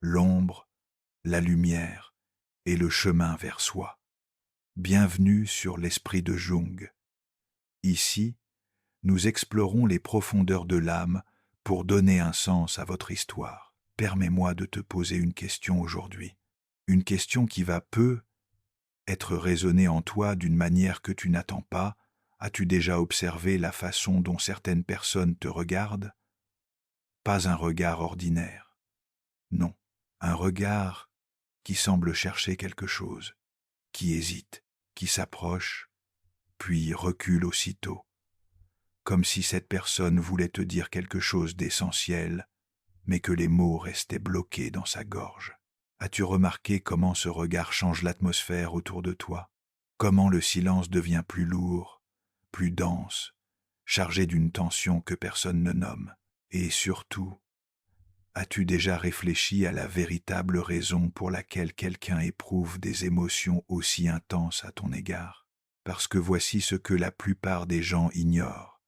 l'ombre, la lumière et le chemin vers soi. Bienvenue sur l'esprit de Jung. Ici, nous explorons les profondeurs de l'âme pour donner un sens à votre histoire. Permets-moi de te poser une question aujourd'hui. Une question qui va être raisonnée en toi d'une manière que tu n'attends pas. As-tu déjà observé la façon dont certaines personnes te regardent? Pas un regard ordinaire. Non, un regard qui semble chercher quelque chose, qui hésite, qui s'approche, puis recule aussitôt, comme si cette personne voulait te dire quelque chose d'essentiel, mais que les mots restaient bloqués dans sa gorge. As-tu remarqué comment ce regard change l'atmosphère autour de toi? Comment le silence devient plus lourd, plus dense, chargé d'une tension que personne ne nomme? Et surtout, as-tu déjà réfléchi à la véritable raison pour laquelle quelqu'un éprouve des émotions aussi intenses à ton égard? Parce que voici ce que la plupart des gens ignorent.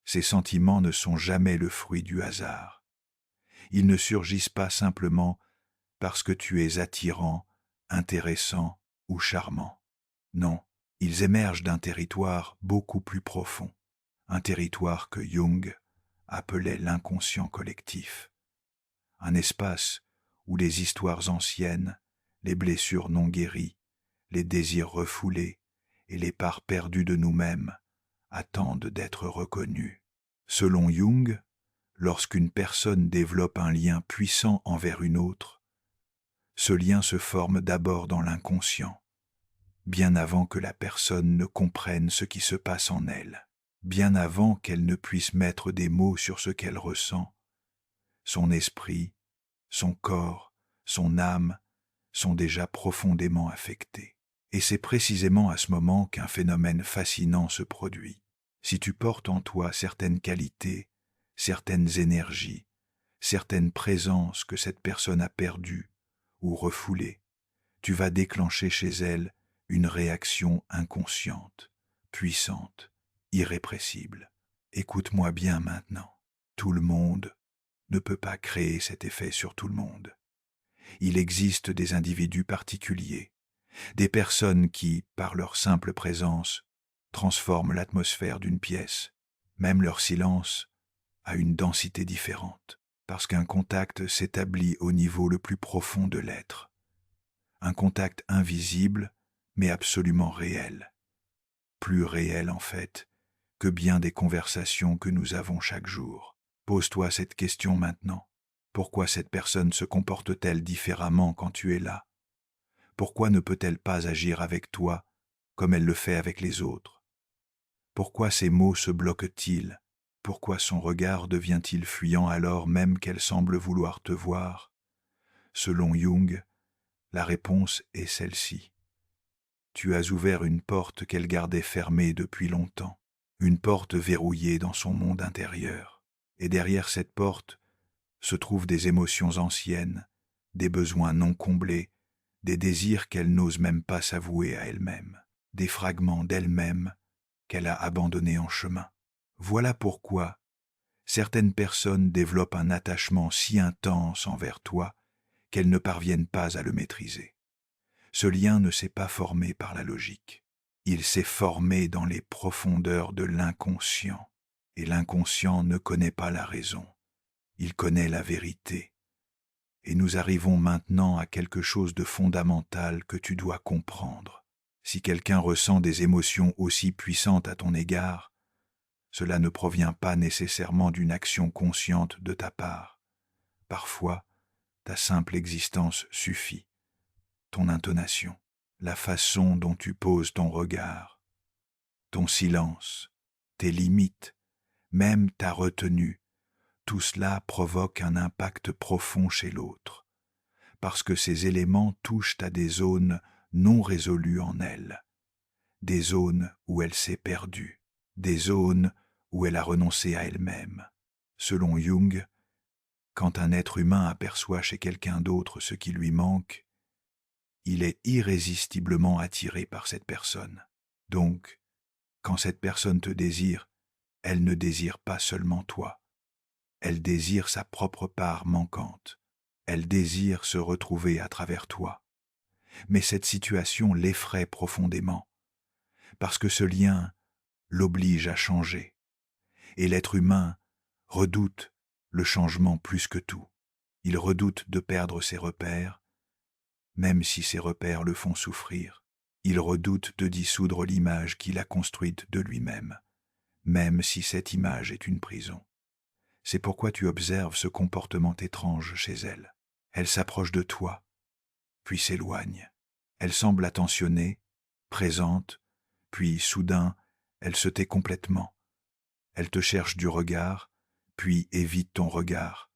Ces sentiments ne sont jamais le fruit du hasard. Ils ne surgissent pas simplement parce que tu es attirant, intéressant ou charmant. Non, ils émergent d'un territoire beaucoup plus profond, un territoire que Jung appelait l'inconscient collectif. Un espace où les histoires anciennes, les blessures non guéries, les désirs refoulés et les parts perdues de nous-mêmes attendent d'être reconnus. Selon Jung, lorsqu'une personne développe un lien puissant envers une autre, ce lien se forme d'abord dans l'inconscient, bien avant que la personne ne comprenne ce qui se passe en elle, bien avant qu'elle ne puisse mettre des mots sur ce qu'elle ressent. Son esprit, son corps, son âme sont déjà profondément affectés. Et c'est précisément à ce moment qu'un phénomène fascinant se produit. Si tu portes en toi certaines qualités, certaines énergies, certaines présences que cette personne a perdues ou refoulées, tu vas déclencher chez elle une réaction inconsciente, puissante, irrépressible. Écoute-moi bien maintenant. Tout le monde ne peut pas créer cet effet sur tout le monde. Il existe des individus particuliers, des personnes qui, par leur simple présence, transforment l'atmosphère d'une pièce. Même leur silence a une densité différente, parce qu'un contact s'établit au niveau le plus profond de l'être. Un contact invisible, mais absolument réel. Plus réel, en fait, que bien des conversations que nous avons chaque jour. Pose-toi cette question maintenant. Pourquoi cette personne se comporte-t-elle différemment quand tu es là? Pourquoi ne peut-elle pas agir avec toi comme elle le fait avec les autres? Pourquoi ses mots se bloquent-ils? Pourquoi son regard devient-il fuyant alors même qu'elle semble vouloir te voir? Selon Jung, la réponse est celle-ci. Tu as ouvert une porte qu'elle gardait fermée depuis longtemps, une porte verrouillée dans son monde intérieur. Et derrière cette porte se trouvent des émotions anciennes, des besoins non comblés, des désirs qu'elle n'ose même pas s'avouer à elle-même, des fragments d'elle-même qu'elle a abandonnés en chemin. Voilà pourquoi certaines personnes développent un attachement si intense envers toi qu'elles ne parviennent pas à le maîtriser. Ce lien ne s'est pas formé par la logique. Il s'est formé dans les profondeurs de l'inconscient. Et l'inconscient ne connaît pas la raison. Il connaît la vérité. Et nous arrivons maintenant à quelque chose de fondamental que tu dois comprendre. Si quelqu'un ressent des émotions aussi puissantes à ton égard, cela ne provient pas nécessairement d'une action consciente de ta part. Parfois, ta simple existence suffit. Ton intonation, la façon dont tu poses ton regard, ton silence, tes limites, même ta retenue, tout cela provoque un impact profond chez l'autre, parce que ces éléments touchent à des zones non résolues en elle, des zones où elle s'est perdue, des zones où elle a renoncé à elle-même. Selon Jung, quand un être humain aperçoit chez quelqu'un d'autre ce qui lui manque, il est irrésistiblement attiré par cette personne. Donc, quand cette personne te désire, elle ne désire pas seulement toi. Elle désire sa propre part manquante, Elle désire se retrouver à travers toi. Mais cette situation l'effraie profondément, parce que ce lien l'oblige à changer. Et l'être humain redoute le changement plus que tout. Il redoute de perdre ses repères, même si ces repères le font souffrir. Il redoute de dissoudre l'image qu'il a construite de lui-même, même si cette image est une prison. C'est pourquoi tu observes ce comportement étrange chez elle. Elle s'approche de toi, puis s'éloigne. Elle semble attentionnée, présente, puis soudain, elle se tait complètement. Elle te cherche du regard, puis évite ton regard.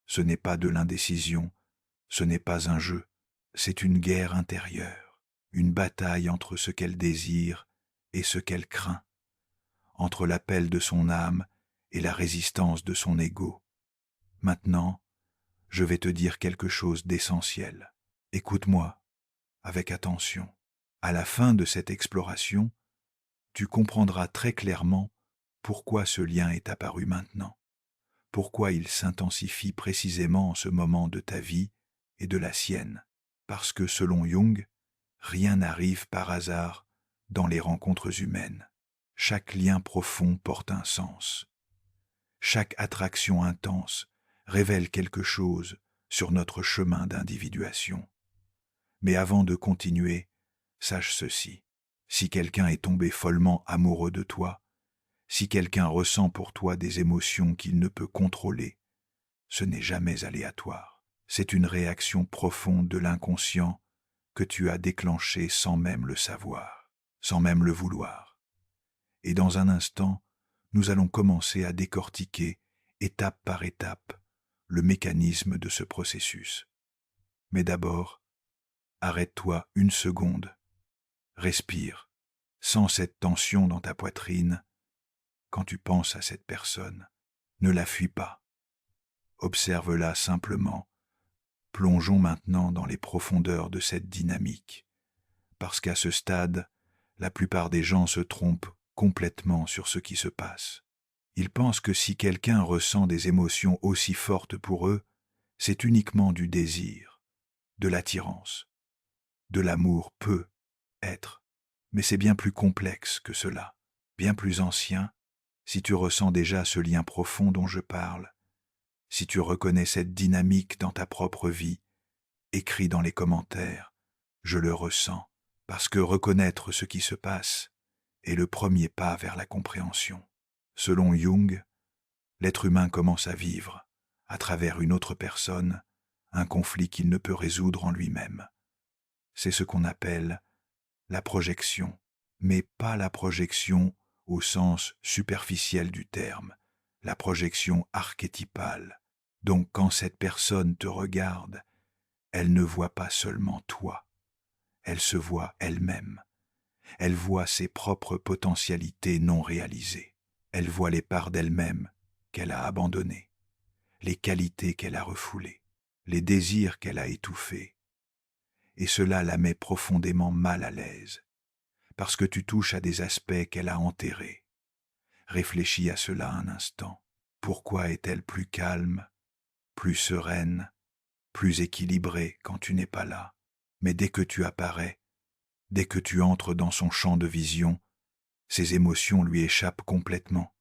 Ce n'est pas de l'indécision, ce n'est pas un jeu, c'est une guerre intérieure, une bataille entre ce qu'elle désire et ce qu'elle craint, entre l'appel de son âme et la résistance de son ego. Maintenant, je vais te dire quelque chose d'essentiel. Écoute-moi avec attention. À la fin de cette exploration, tu comprendras très clairement pourquoi ce lien est apparu maintenant, pourquoi il s'intensifie précisément en ce moment de ta vie et de la sienne. Parce que, selon Jung, rien n'arrive par hasard dans les rencontres humaines. Chaque lien profond porte un sens. Chaque attraction intense révèle quelque chose sur notre chemin d'individuation. Mais avant de continuer, sache ceci. Si quelqu'un est tombé follement amoureux de toi, si quelqu'un ressent pour toi des émotions qu'il ne peut contrôler, ce n'est jamais aléatoire. C'est une réaction profonde de l'inconscient que tu as déclenchée sans même le savoir, sans même le vouloir. Et dans un instant, nous allons commencer à décortiquer, étape par étape, le mécanisme de ce processus. Mais d'abord, arrête-toi une seconde, respire, sens cette tension dans ta poitrine. Quand tu penses à cette personne, ne la fuis pas. Observe-la simplement. Plongeons maintenant dans les profondeurs de cette dynamique, parce qu'à ce stade, la plupart des gens se trompent complètement sur ce qui se passe. Ils pensent que si quelqu'un ressent des émotions aussi fortes pour eux, c'est uniquement du désir, de l'attirance. De l'amour peut être, mais c'est bien plus complexe que cela, bien plus ancien. Si tu ressens déjà ce lien profond dont je parle, si tu reconnais cette dynamique dans ta propre vie, écris dans les commentaires, je le ressens, parce que reconnaître ce qui se passe est le premier pas vers la compréhension. Selon Jung, l'être humain commence à vivre, à travers une autre personne, un conflit qu'il ne peut résoudre en lui-même. C'est ce qu'on appelle la projection, mais pas la projection au sens superficiel du terme, la projection archétypale. Donc quand cette personne te regarde, elle ne voit pas seulement toi, elle se voit elle-même. Elle voit ses propres potentialités non réalisées. Elle voit les parts d'elle-même qu'elle a abandonnées, les qualités qu'elle a refoulées, les désirs qu'elle a étouffés. Et cela la met profondément mal à l'aise, parce que tu touches à des aspects qu'elle a enterrés. Réfléchis à cela un instant. Pourquoi est-elle plus calme, plus sereine, plus équilibrée quand tu n'es pas là? Mais dès que tu apparais, dès que tu entres dans son champ de vision, ses émotions lui échappent complètement.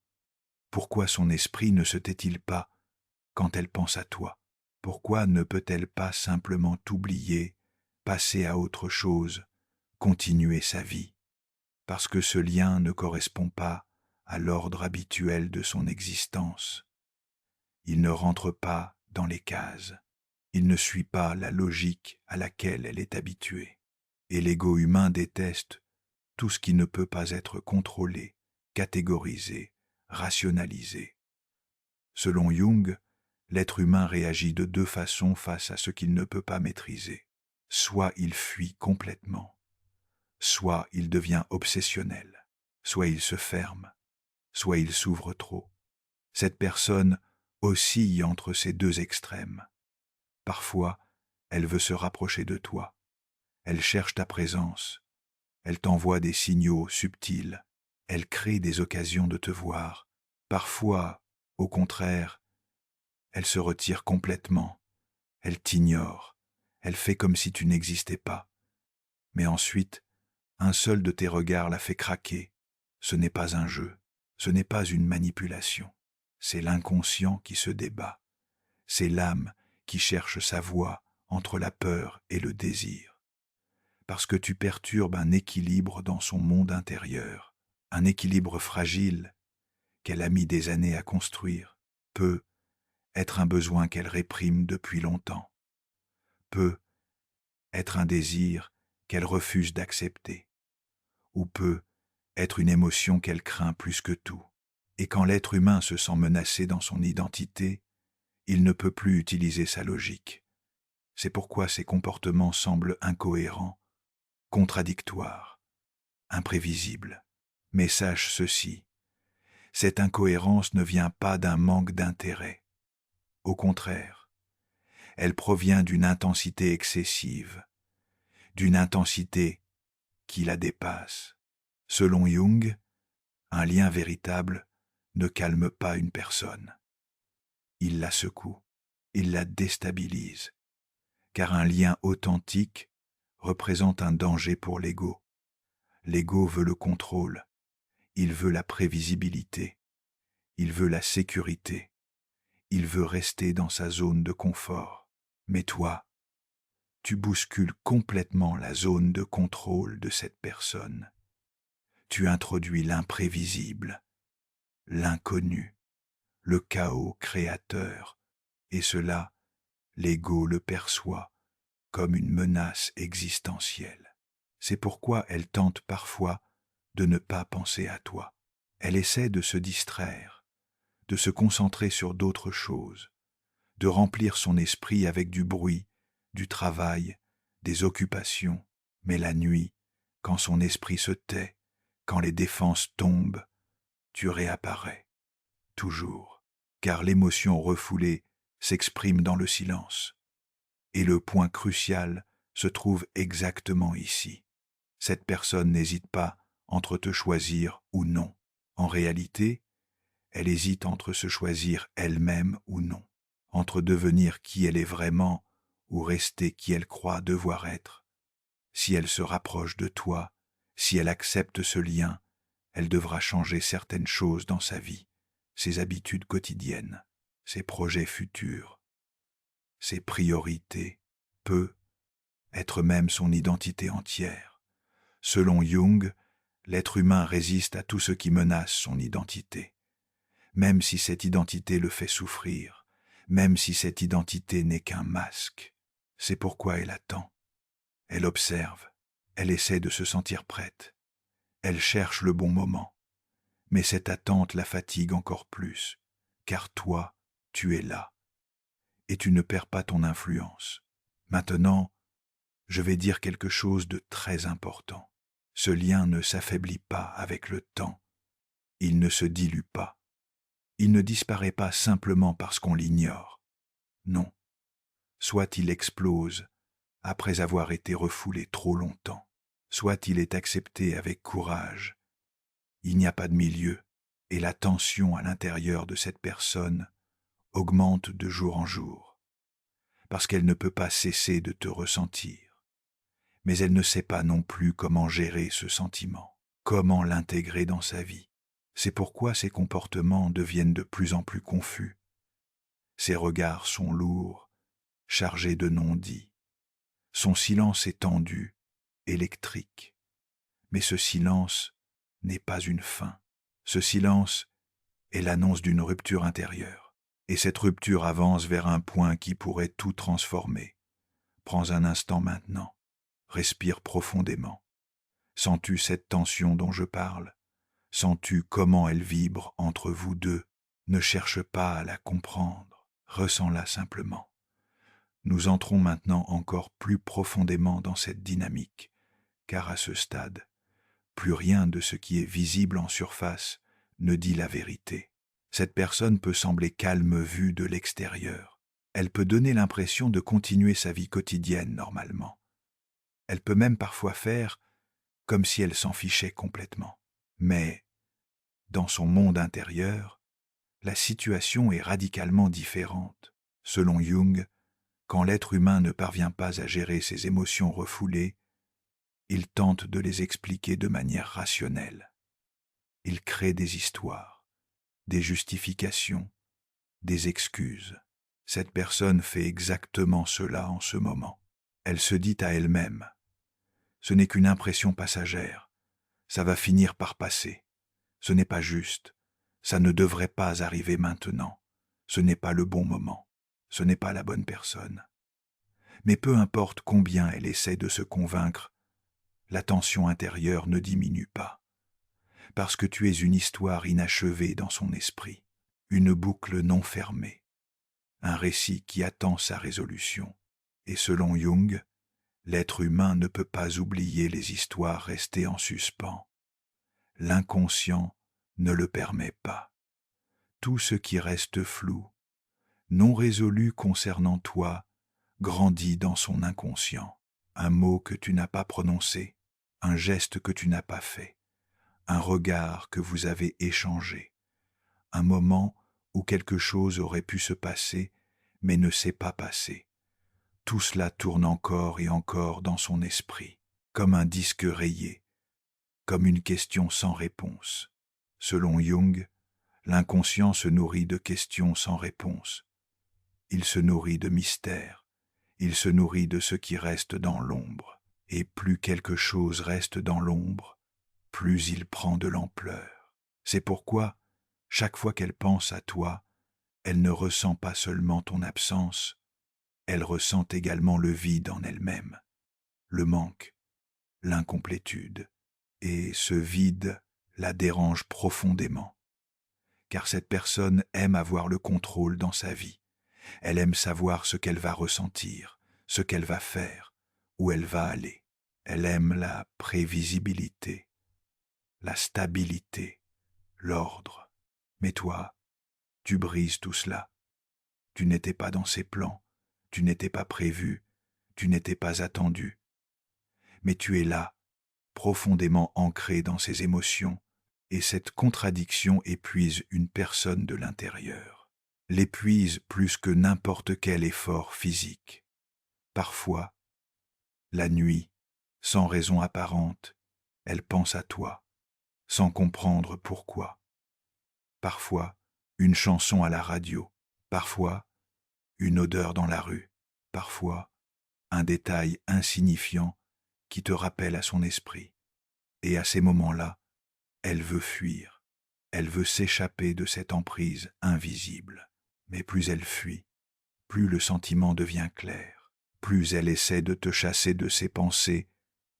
Pourquoi son esprit ne se tait-il pas quand elle pense à toi? Pourquoi ne peut-elle pas simplement t'oublier, passer à autre chose, continuer sa vie? Parce que ce lien ne correspond pas à l'ordre habituel de son existence. Il ne rentre pas dans les cases. Il ne suit pas la logique à laquelle elle est habituée. Et l'ego humain déteste tout ce qui ne peut pas être contrôlé, catégorisé, rationalisé. Selon Jung, l'être humain réagit de deux façons face à ce qu'il ne peut pas maîtriser. Soit il fuit complètement, soit il devient obsessionnel, soit il se ferme, soit il s'ouvre trop. Cette personne oscille entre ces deux extrêmes. Parfois, elle veut se rapprocher de toi. Elle cherche ta présence. Elle t'envoie des signaux subtils. Elle crée des occasions de te voir. Parfois, au contraire, elle se retire complètement. Elle t'ignore, elle fait comme si tu n'existais pas. Mais ensuite, un seul de tes regards la fait craquer. Ce n'est pas un jeu, ce n'est pas une manipulation. C'est l'inconscient qui se débat. C'est l'âme qui cherche sa voie entre la peur et le désir. Parce que tu perturbes un équilibre dans son monde intérieur, un équilibre fragile qu'elle a mis des années à construire, peut être un besoin qu'elle réprime depuis longtemps, peut être un désir qu'elle refuse d'accepter, ou peut être une émotion qu'elle craint plus que tout. Et quand l'être humain se sent menacé dans son identité, il ne peut plus utiliser sa logique. C'est pourquoi ses comportements semblent incohérents, contradictoires, imprévisibles. Mais sache ceci, cette incohérence ne vient pas d'un manque d'intérêt. Au contraire, elle provient d'une intensité excessive, d'une intensité qui la dépasse. Selon Jung, un lien véritable ne calme pas une personne. Il la secoue, il la déstabilise, car un lien authentique représente un danger pour l'ego. L'ego veut le contrôle, il veut la prévisibilité, il veut la sécurité, il veut rester dans sa zone de confort. Mais toi, tu bouscules complètement la zone de contrôle de cette personne. Tu introduis l'imprévisible, l'inconnu, le chaos créateur, et cela, l'ego le perçoit comme une menace existentielle. C'est pourquoi elle tente parfois de ne pas penser à toi. Elle essaie de se distraire, de se concentrer sur d'autres choses, de remplir son esprit avec du bruit, du travail, des occupations. Mais la nuit, quand son esprit se tait, quand les défenses tombent, tu réapparais, toujours, car l'émotion refoulée s'exprime dans le silence. Et le point crucial se trouve exactement ici. Cette personne n'hésite pas entre te choisir ou non. En réalité, elle hésite entre se choisir elle-même ou non, entre devenir qui elle est vraiment ou rester qui elle croit devoir être. Si elle se rapproche de toi, si elle accepte ce lien, elle devra changer certaines choses dans sa vie, ses habitudes quotidiennes, ses projets futurs, ses priorités, peut être même son identité entière. Selon Jung, l'être humain résiste à tout ce qui menace son identité, même si cette identité le fait souffrir, même si cette identité n'est qu'un masque. C'est pourquoi elle attend. Elle observe, elle essaie de se sentir prête. Elle cherche le bon moment. Mais cette attente la fatigue encore plus, car toi, tu es là, et tu ne perds pas ton influence. Maintenant, je vais dire quelque chose de très important. Ce lien ne s'affaiblit pas avec le temps. Il ne se dilue pas. Il ne disparaît pas simplement parce qu'on l'ignore. Non. Soit il explose après avoir été refoulé trop longtemps, soit il est accepté avec courage. Il n'y a pas de milieu, et la tension à l'intérieur de cette personne augmente de jour en jour, parce qu'elle ne peut pas cesser de te ressentir. Mais elle ne sait pas non plus comment gérer ce sentiment, comment l'intégrer dans sa vie. C'est pourquoi ses comportements deviennent de plus en plus confus. Ses regards sont lourds, chargés de non-dits. Son silence est tendu, électrique. Mais ce silence n'est pas une fin. Ce silence est l'annonce d'une rupture intérieure. Et cette rupture avance vers un point qui pourrait tout transformer. Prends un instant maintenant. Respire profondément. Sens-tu cette tension dont je parle? Sens-tu comment elle vibre entre vous deux? Ne cherche pas à la comprendre. Ressens-la simplement. Nous entrons maintenant encore plus profondément dans cette dynamique, car à ce stade, plus rien de ce qui est visible en surface ne dit la vérité. Cette personne peut sembler calme vue de l'extérieur. Elle peut donner l'impression de continuer sa vie quotidienne normalement. Elle peut même parfois faire comme si elle s'en fichait complètement. Mais, dans son monde intérieur, la situation est radicalement différente. Selon Jung, Quand l'être humain ne parvient pas à gérer ses émotions refoulées, il tente de les expliquer de manière rationnelle. Il crée des histoires, des justifications, des excuses. Cette personne fait exactement cela en ce moment. Elle se dit à elle-même, ce n'est qu'une impression passagère, ça va finir par passer, ce n'est pas juste, ça ne devrait pas arriver maintenant, ce n'est pas le bon moment, ce n'est pas la bonne personne. Mais peu importe combien elle essaie de se convaincre, la tension intérieure ne diminue pas, parce que tu es une histoire inachevée dans son esprit, une boucle non fermée, un récit qui attend sa résolution. Et selon Jung, l'être humain ne peut pas oublier les histoires restées en suspens. L'inconscient ne le permet pas. Tout ce qui reste flou, non résolu concernant toi, grandit dans son inconscient. Un mot que tu n'as pas prononcé, un geste que tu n'as pas fait, un regard que vous avez échangé, un moment où quelque chose aurait pu se passer mais ne s'est pas passé. Tout cela tourne encore et encore dans son esprit, comme un disque rayé, comme une question sans réponse. Selon Jung, l'inconscient se nourrit de questions sans réponse. Il se nourrit de mystères, il se nourrit de ce qui reste dans l'ombre. Et plus quelque chose reste dans l'ombre, plus il prend de l'ampleur. C'est pourquoi, chaque fois qu'elle pense à toi, elle ne ressent pas seulement ton absence, elle ressent également le vide en elle-même, le manque, l'incomplétude. Et ce vide la dérange profondément, car cette personne aime avoir le contrôle dans sa vie. Elle aime savoir ce qu'elle va ressentir, ce qu'elle va faire, où elle va aller. Elle aime la prévisibilité, la stabilité, l'ordre. Mais toi, tu brises tout cela. Tu n'étais pas dans ses plans, tu n'étais pas prévu, tu n'étais pas attendu. Mais tu es là, profondément ancré dans ses émotions, et cette contradiction épuise une personne de l'intérieur. L'épuise plus que n'importe quel effort physique. Parfois, la nuit, sans raison apparente, elle pense à toi, sans comprendre pourquoi. Parfois, une chanson à la radio, parfois, une odeur dans la rue, parfois, un détail insignifiant qui te rappelle à son esprit. Et à ces moments-là, elle veut fuir, elle veut s'échapper de cette emprise invisible. Mais plus elle fuit, plus le sentiment devient clair, plus elle essaie de te chasser de ses pensées,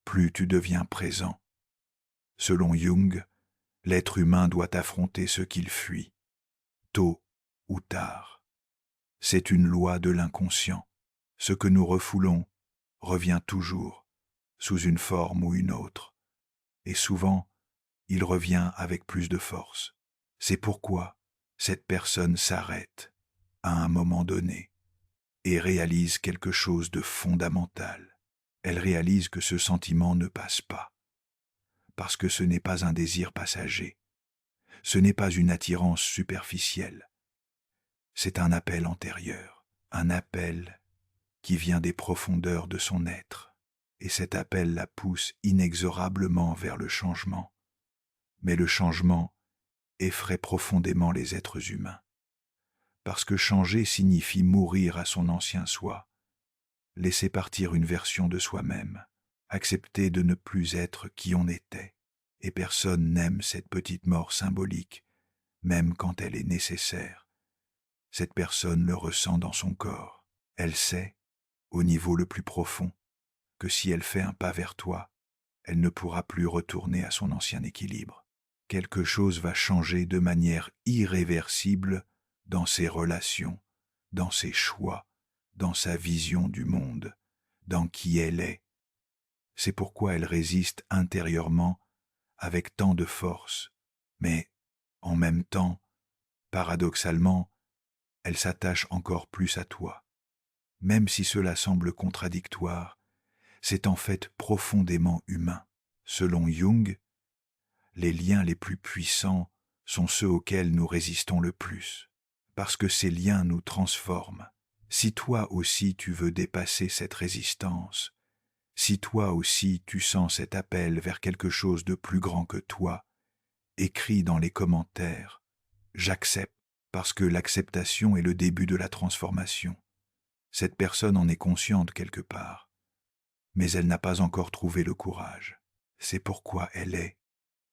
plus tu deviens présent. Selon Jung, l'être humain doit affronter ce qu'il fuit, tôt ou tard. C'est une loi de l'inconscient. Ce que nous refoulons revient toujours, sous une forme ou une autre, et souvent, il revient avec plus de force. C'est pourquoi cette personne s'arrête à un moment donné et réalise quelque chose de fondamental. Elle réalise que ce sentiment ne passe pas, parce que ce n'est pas un désir passager, ce n'est pas une attirance superficielle, c'est un appel antérieur, un appel qui vient des profondeurs de son être, et cet appel la pousse inexorablement vers le changement. Mais le changement effraie profondément les êtres humains, parce que changer signifie mourir à son ancien soi, laisser partir une version de soi-même, accepter de ne plus être qui on était, et personne n'aime cette petite mort symbolique, même quand elle est nécessaire. Cette personne le ressent dans son corps. Elle sait, au niveau le plus profond, que si elle fait un pas vers toi, elle ne pourra plus retourner à son ancien équilibre. Quelque chose va changer de manière irréversible dans ses relations, dans ses choix, dans sa vision du monde, dans qui elle est. C'est pourquoi elle résiste intérieurement avec tant de force, mais en même temps, paradoxalement, elle s'attache encore plus à toi. Même si cela semble contradictoire, c'est en fait profondément humain. Selon Jung, les liens les plus puissants sont ceux auxquels nous résistons le plus, parce que ces liens nous transforment, Si toi aussi tu veux dépasser cette résistance, si toi aussi tu sens cet appel vers quelque chose de plus grand que toi, écris dans les commentaires « J'accepte » parce que l'acceptation est le début de la transformation. Cette personne en est consciente quelque part, mais elle n'a pas encore trouvé le courage. C'est pourquoi elle est,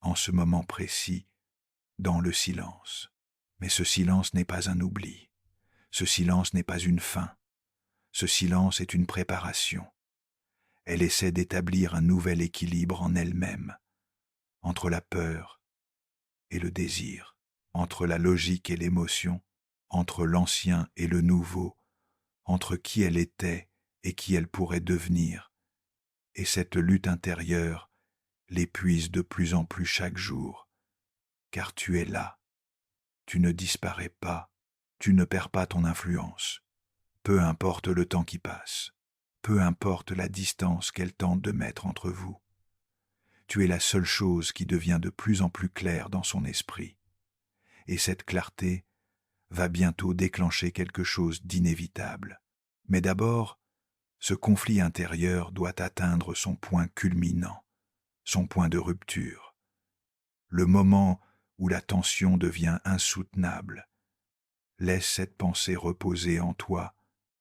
en ce moment précis, dans le silence. Mais ce silence n'est pas un oubli. Ce silence n'est pas une fin. Ce silence est une préparation. Elle essaie d'établir un nouvel équilibre en elle-même, entre la peur et le désir, entre la logique et l'émotion, entre l'ancien et le nouveau, entre qui elle était et qui elle pourrait devenir. Et cette lutte intérieure l'épuise de plus en plus chaque jour, car tu es là, tu ne disparais pas, tu ne perds pas ton influence, peu importe le temps qui passe, peu importe la distance qu'elle tente de mettre entre vous. Tu es la seule chose qui devient de plus en plus claire dans son esprit, et cette clarté va bientôt déclencher quelque chose d'inévitable. Mais d'abord, ce conflit intérieur doit atteindre son point culminant, son point de rupture, le moment où la tension devient insoutenable. Laisse cette pensée reposer en toi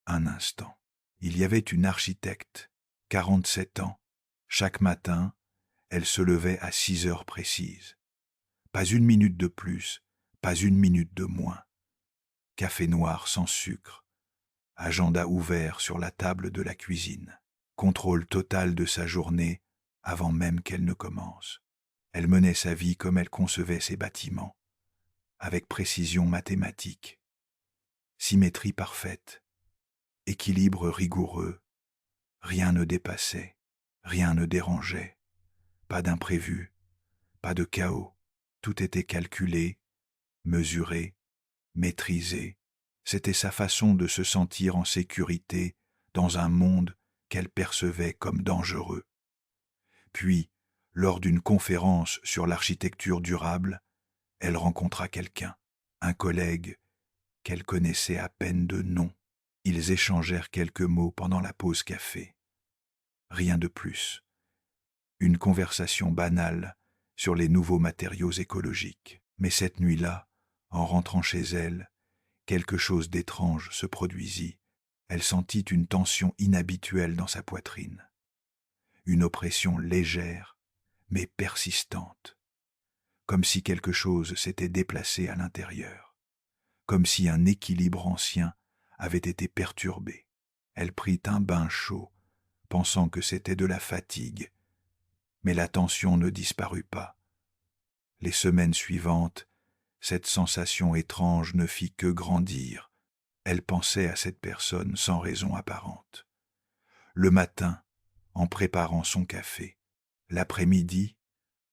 un instant. Il y avait une architecte, 47 ans. Chaque matin, elle se levait à 6 heures précises. Pas une minute de plus, pas une minute de moins. Café noir sans sucre, agenda ouvert sur la table de la cuisine, contrôle total de sa journée avant même qu'elle ne commence. Elle menait sa vie comme elle concevait ses bâtiments, avec précision mathématique, symétrie parfaite, équilibre rigoureux, rien ne dépassait, rien ne dérangeait, pas d'imprévu, pas de chaos, tout était calculé, mesuré, maîtrisé. C'était sa façon de se sentir en sécurité dans un monde qu'elle percevait comme dangereux. Puis, lors d'une conférence sur l'architecture durable, elle rencontra quelqu'un, un collègue qu'elle connaissait à peine de nom. Ils échangèrent quelques mots pendant la pause café. Rien de plus. Une conversation banale sur les nouveaux matériaux écologiques. Mais cette nuit-là, en rentrant chez elle, quelque chose d'étrange se produisit. Elle sentit une tension inhabituelle dans sa poitrine. Une oppression légère, mais persistante. Comme si quelque chose s'était déplacé à l'intérieur. Comme si un équilibre ancien avait été perturbé. Elle prit un bain chaud, pensant que c'était de la fatigue. Mais la tension ne disparut pas. Les semaines suivantes, cette sensation étrange ne fit que grandir. Elle pensait à cette personne sans raison apparente. Le matin, en préparant son café. L'après-midi,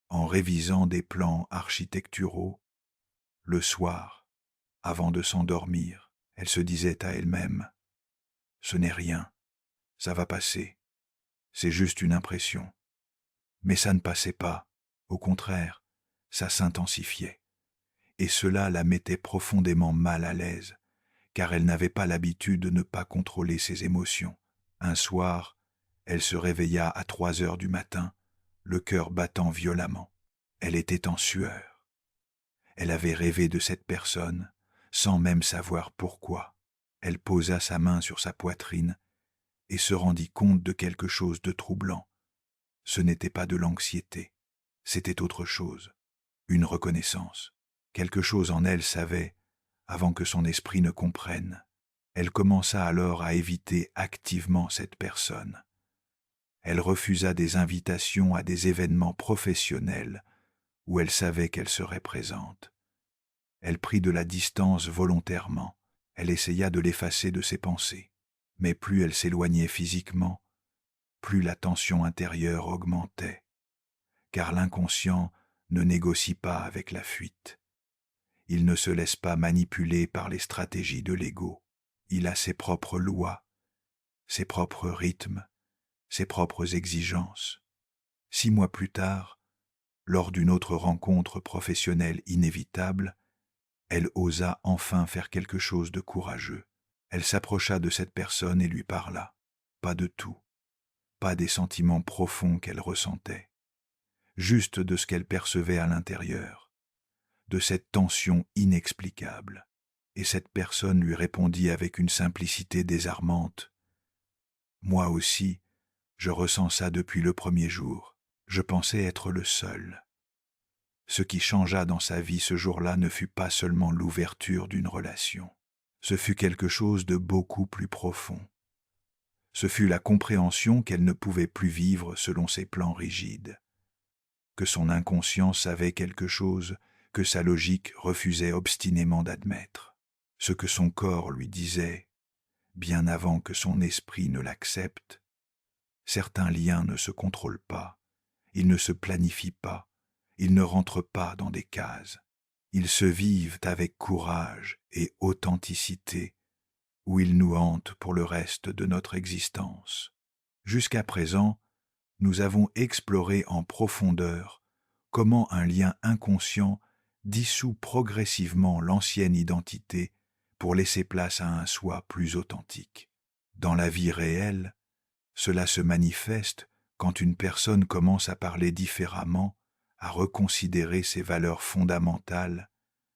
en révisant des plans architecturaux. Le soir, avant de s'endormir, elle se disait à elle-même « Ce n'est rien, ça va passer, c'est juste une impression ». Mais ça ne passait pas, au contraire, ça s'intensifiait. Et cela la mettait profondément mal à l'aise, car elle n'avait pas l'habitude de ne pas contrôler ses émotions. Un soir, elle se réveilla à 3 heures du matin, le cœur battant violemment. Elle était en sueur. Elle avait rêvé de cette personne, sans même savoir pourquoi. Elle posa sa main sur sa poitrine et se rendit compte de quelque chose de troublant. Ce n'était pas de l'anxiété, c'était autre chose, une reconnaissance. Quelque chose en elle savait, avant que son esprit ne comprenne. Elle commença alors à éviter activement cette personne. Elle refusa des invitations à des événements professionnels où elle savait qu'elle serait présente. Elle prit de la distance volontairement. Elle essaya de l'effacer de ses pensées. Mais plus elle s'éloignait physiquement, plus la tension intérieure augmentait, car l'inconscient ne négocie pas avec la fuite. Il ne se laisse pas manipuler par les stratégies de l'ego. Il a ses propres lois, ses propres rythmes, ses propres exigences. 6 mois plus tard, lors d'une autre rencontre professionnelle inévitable, elle osa enfin faire quelque chose de courageux. Elle s'approcha de cette personne et lui parla. Pas de tout, pas des sentiments profonds qu'elle ressentait, juste de ce qu'elle percevait à l'intérieur, de cette tension inexplicable. Et cette personne lui répondit avec une simplicité désarmante. Moi aussi, je ressens ça depuis le premier jour. Je pensais être le seul. Ce qui changea dans sa vie ce jour-là ne fut pas seulement l'ouverture d'une relation. Ce fut quelque chose de beaucoup plus profond. Ce fut la compréhension qu'elle ne pouvait plus vivre selon ses plans rigides, que son inconscient savait quelque chose que sa logique refusait obstinément d'admettre, ce que son corps lui disait, bien avant que son esprit ne l'accepte. Certains liens ne se contrôlent pas, ils ne se planifient pas, ils ne rentrent pas dans des cases. Ils se vivent avec courage et authenticité, où ils nous hantent pour le reste de notre existence. Jusqu'à présent, nous avons exploré en profondeur comment un lien inconscient dissout progressivement l'ancienne identité pour laisser place à un soi plus authentique. Dans la vie réelle, cela se manifeste quand une personne commence à parler différemment, à reconsidérer ses valeurs fondamentales,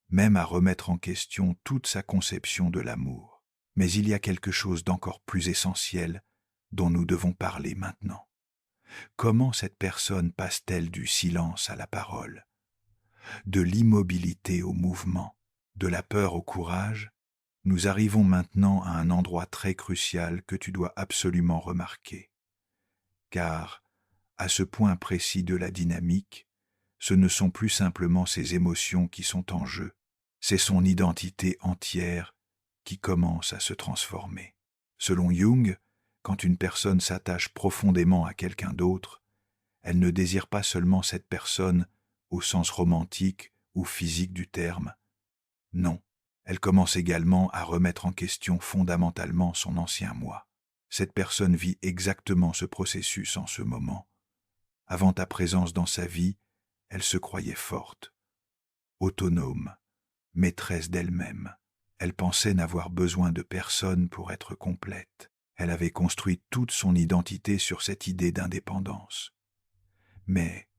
même à remettre en question toute sa conception de l'amour. Mais il y a quelque chose d'encore plus essentiel dont nous devons parler maintenant. Comment cette personne passe-t-elle du silence à la parole, de l'immobilité au mouvement, de la peur au courage? Nous arrivons maintenant à un endroit très crucial que tu dois absolument remarquer. Car, à ce point précis de la dynamique, ce ne sont plus simplement ses émotions qui sont en jeu, c'est son identité entière qui commence à se transformer. Selon Jung, quand une personne s'attache profondément à quelqu'un d'autre, elle ne désire pas seulement cette personne au sens romantique ou physique du terme. Non, elle commence également à remettre en question fondamentalement son ancien moi. Cette personne vit exactement ce processus en ce moment. Avant ta présence dans sa vie, elle se croyait forte, autonome, maîtresse d'elle-même. Elle pensait n'avoir besoin de personne pour être complète. Elle avait construit toute son identité sur cette idée d'indépendance. Mais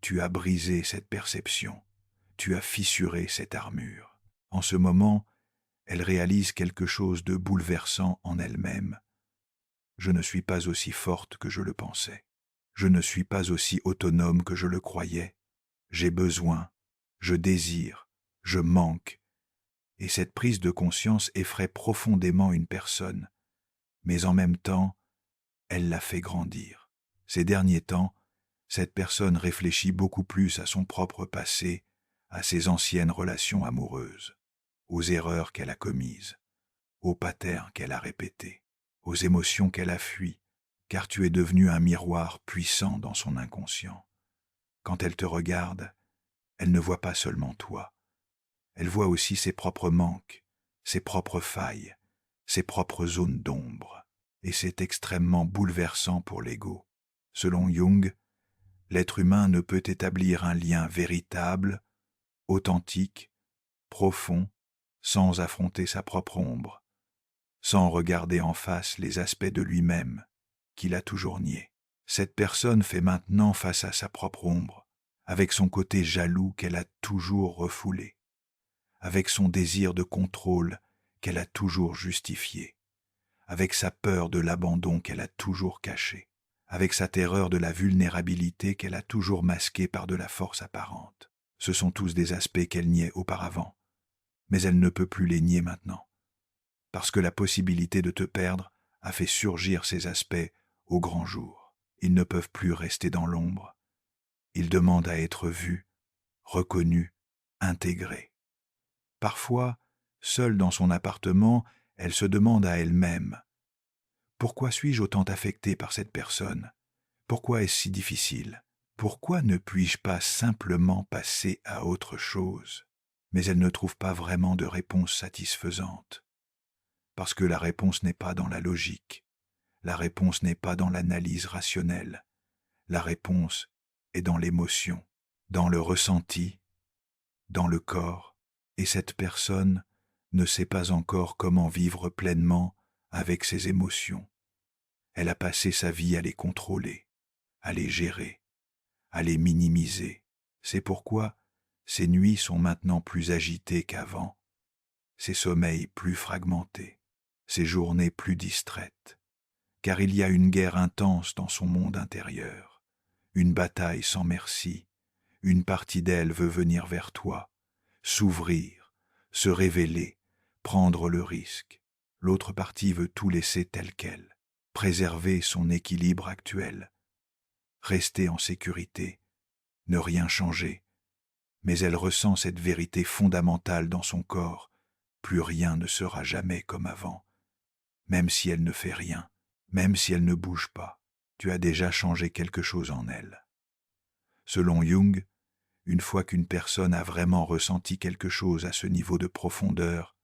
tu as brisé cette perception, tu as fissuré cette armure. En ce moment, elle réalise quelque chose de bouleversant en elle-même. Je ne suis pas aussi forte que je le pensais. Je ne suis pas aussi autonome que je le croyais. J'ai besoin, je désire, je manque. Et cette prise de conscience effraie profondément une personne. Mais en même temps, elle la fait grandir. Ces derniers temps, cette personne réfléchit beaucoup plus à son propre passé, à ses anciennes relations amoureuses, aux erreurs qu'elle a commises, aux patterns qu'elle a répétés, aux émotions qu'elle a fuies, car tu es devenu un miroir puissant dans son inconscient. Quand elle te regarde, elle ne voit pas seulement toi, elle voit aussi ses propres manques, ses propres failles, ses propres zones d'ombre, et c'est extrêmement bouleversant pour l'ego. Selon Jung, l'être humain ne peut établir un lien véritable, authentique, profond, sans affronter sa propre ombre, sans regarder en face les aspects de lui-même qu'il a toujours niés. Cette personne fait maintenant face à sa propre ombre, avec son côté jaloux qu'elle a toujours refoulé, avec son désir de contrôle qu'elle a toujours justifié, avec sa peur de l'abandon qu'elle a toujours caché, avec sa terreur de la vulnérabilité qu'elle a toujours masquée par de la force apparente. Ce sont tous des aspects qu'elle niait auparavant, mais elle ne peut plus les nier maintenant, parce que la possibilité de te perdre a fait surgir ces aspects au grand jour. Ils ne peuvent plus rester dans l'ombre. Ils demandent à être vus, reconnus, intégrés. Parfois, seule dans son appartement, elle se demande à elle-même: pourquoi suis-je autant affectée par cette personne? Pourquoi est-ce si difficile? Pourquoi ne puis-je pas simplement passer à autre chose? Mais elle ne trouve pas vraiment de réponse satisfaisante. Parce que la réponse n'est pas dans la logique. La réponse n'est pas dans l'analyse rationnelle. La réponse est dans l'émotion, dans le ressenti, dans le corps. Et cette personne ne sait pas encore comment vivre pleinement avec ses émotions. Elle a passé sa vie à les contrôler, à les gérer, à les minimiser. C'est pourquoi ses nuits sont maintenant plus agitées qu'avant, ses sommeils plus fragmentés, ses journées plus distraites, car il y a une guerre intense dans son monde intérieur, une bataille sans merci. Une partie d'elle veut venir vers toi, s'ouvrir, se révéler, prendre le risque. L'autre partie veut tout laisser tel quel, préserver son équilibre actuel, rester en sécurité, ne rien changer. Mais elle ressent cette vérité fondamentale dans son corps. Plus rien ne sera jamais comme avant. Même si elle ne fait rien, même si elle ne bouge pas, tu as déjà changé quelque chose en elle. Selon Jung, une fois qu'une personne a vraiment ressenti quelque chose à ce niveau de profondeur,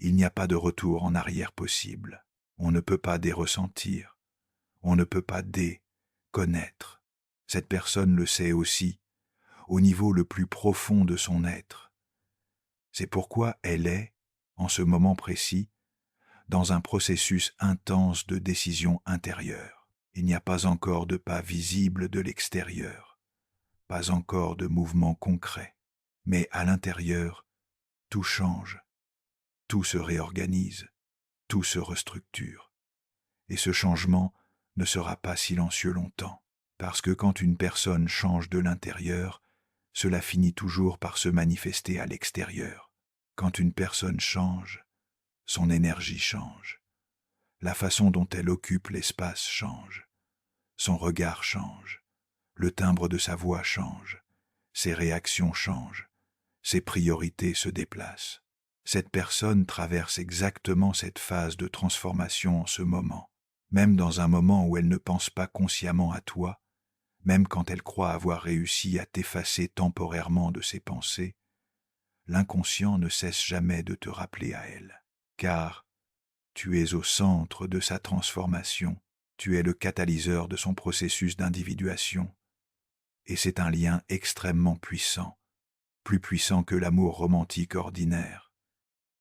il n'y a pas de retour en arrière possible. On ne peut pas déressentir, on ne peut pas déconnaître. Cette personne le sait aussi, au niveau le plus profond de son être. C'est pourquoi elle est, en ce moment précis, dans un processus intense de décision intérieure. Il n'y a pas encore de pas visible de l'extérieur, pas encore de mouvement concret. Mais à l'intérieur, tout change, tout se réorganise, tout se restructure. Et ce changement ne sera pas silencieux longtemps, parce que quand une personne change de l'intérieur, cela finit toujours par se manifester à l'extérieur. Quand une personne change, son énergie change. La façon dont elle occupe l'espace change. Son regard change. Le timbre de sa voix change. Ses réactions changent. Ses priorités se déplacent. Cette personne traverse exactement cette phase de transformation en ce moment. Même dans un moment où elle ne pense pas consciemment à toi, même quand elle croit avoir réussi à t'effacer temporairement de ses pensées, l'inconscient ne cesse jamais de te rappeler à elle, car tu es au centre de sa transformation, tu es le catalyseur de son processus d'individuation, et c'est un lien extrêmement puissant, plus puissant que l'amour romantique ordinaire,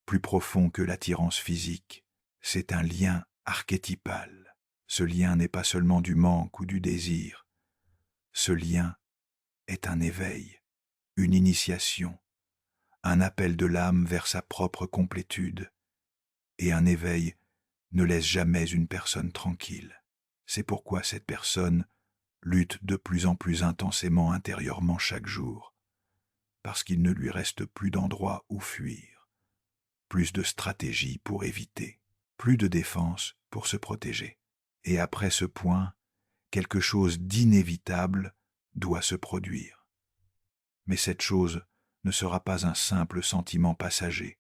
plus profond que l'attirance physique. C'est un lien archétypal. Ce lien n'est pas seulement du manque ou du désir. Ce lien est un éveil, une initiation, un appel de l'âme vers sa propre complétude. Et un éveil ne laisse jamais une personne tranquille. C'est pourquoi cette personne lutte de plus en plus intensément intérieurement chaque jour, parce qu'il ne lui reste plus d'endroit où fuir, plus de stratégie pour éviter, plus de défense pour se protéger. Et après ce point, quelque chose d'inévitable doit se produire. Mais cette chose ne sera pas un simple sentiment passager.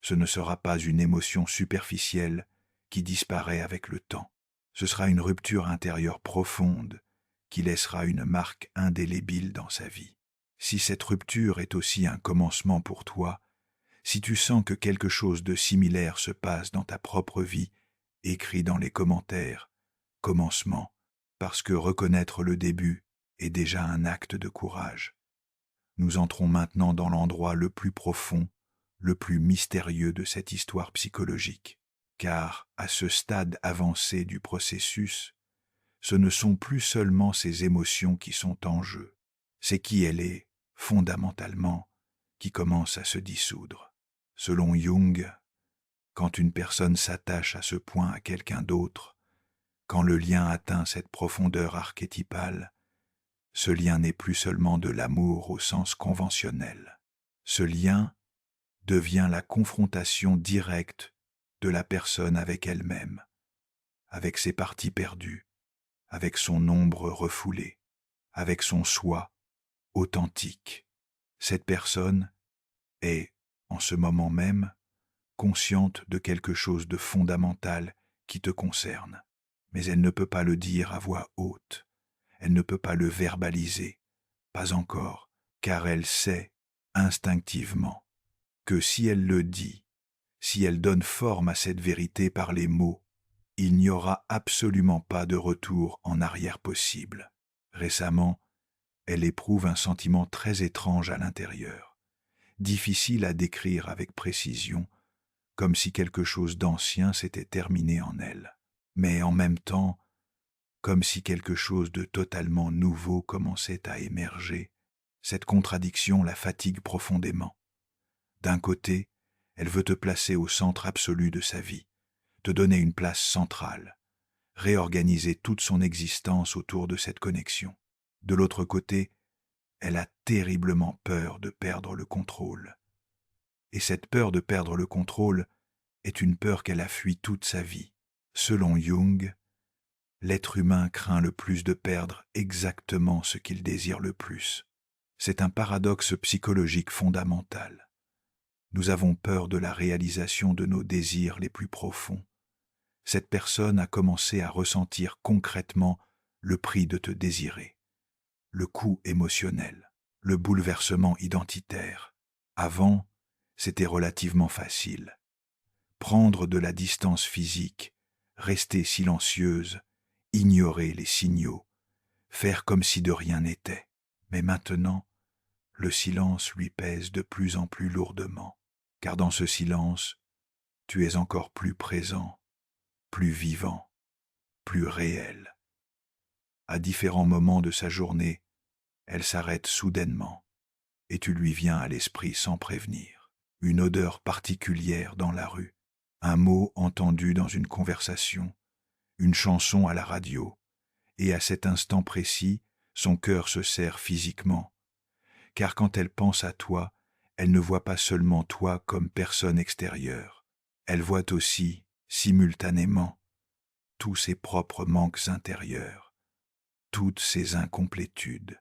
Ce ne sera pas une émotion superficielle qui disparaît avec le temps. Ce sera une rupture intérieure profonde qui laissera une marque indélébile dans sa vie. Si cette rupture est aussi un commencement pour toi, si tu sens que quelque chose de similaire se passe dans ta propre vie, écris dans les commentaires « commencement », parce que reconnaître le début est déjà un acte de courage. Nous entrons maintenant dans l'endroit le plus profond, le plus mystérieux de cette histoire psychologique, car à ce stade avancé du processus, ce ne sont plus seulement ses émotions qui sont en jeu, c'est qui elle est, fondamentalement, qui commence à se dissoudre. Selon Jung, quand une personne s'attache à ce point à quelqu'un d'autre, quand le lien atteint cette profondeur archétypale, ce lien n'est plus seulement de l'amour au sens conventionnel. Ce lien devient la confrontation directe de la personne avec elle-même, avec ses parties perdues, avec son ombre refoulée, avec son soi authentique. Cette personne est, en ce moment même, consciente de quelque chose de fondamental qui te concerne, mais elle ne peut pas le dire à voix haute, elle ne peut pas le verbaliser, pas encore, car elle sait instinctivement que si elle le dit, si elle donne forme à cette vérité par les mots, il n'y aura absolument pas de retour en arrière possible. Récemment, elle éprouve un sentiment très étrange à l'intérieur, difficile à décrire avec précision, comme si quelque chose d'ancien s'était terminé en elle, mais en même temps, comme si quelque chose de totalement nouveau commençait à émerger. Cette contradiction la fatigue profondément. D'un côté, elle veut te placer au centre absolu de sa vie, te donner une place centrale, réorganiser toute son existence autour de cette connexion. De l'autre côté, elle a terriblement peur de perdre le contrôle. Et cette peur de perdre le contrôle est une peur qu'elle a fui toute sa vie. Selon Jung, l'être humain craint le plus de perdre exactement ce qu'il désire le plus. C'est un paradoxe psychologique fondamental. Nous avons peur de la réalisation de nos désirs les plus profonds. Cette personne a commencé à ressentir concrètement le prix de te désirer, le coût émotionnel, le bouleversement identitaire. Avant, c'était relativement facile. Prendre de la distance physique, rester silencieuse, ignorer les signaux, faire comme si de rien n'était. Mais maintenant, le silence lui pèse de plus en plus lourdement, car dans ce silence, tu es encore plus présent, plus vivant, plus réel. À différents moments de sa journée, elle s'arrête soudainement, et tu lui viens à l'esprit sans prévenir. Une odeur particulière dans la rue, un mot entendu dans une conversation, une chanson à la radio, et à cet instant précis, son cœur se serre physiquement, car quand elle pense à toi, elle ne voit pas seulement toi comme personne extérieure, elle voit aussi, simultanément, tous ses propres manques intérieurs, toutes ses incomplétudes.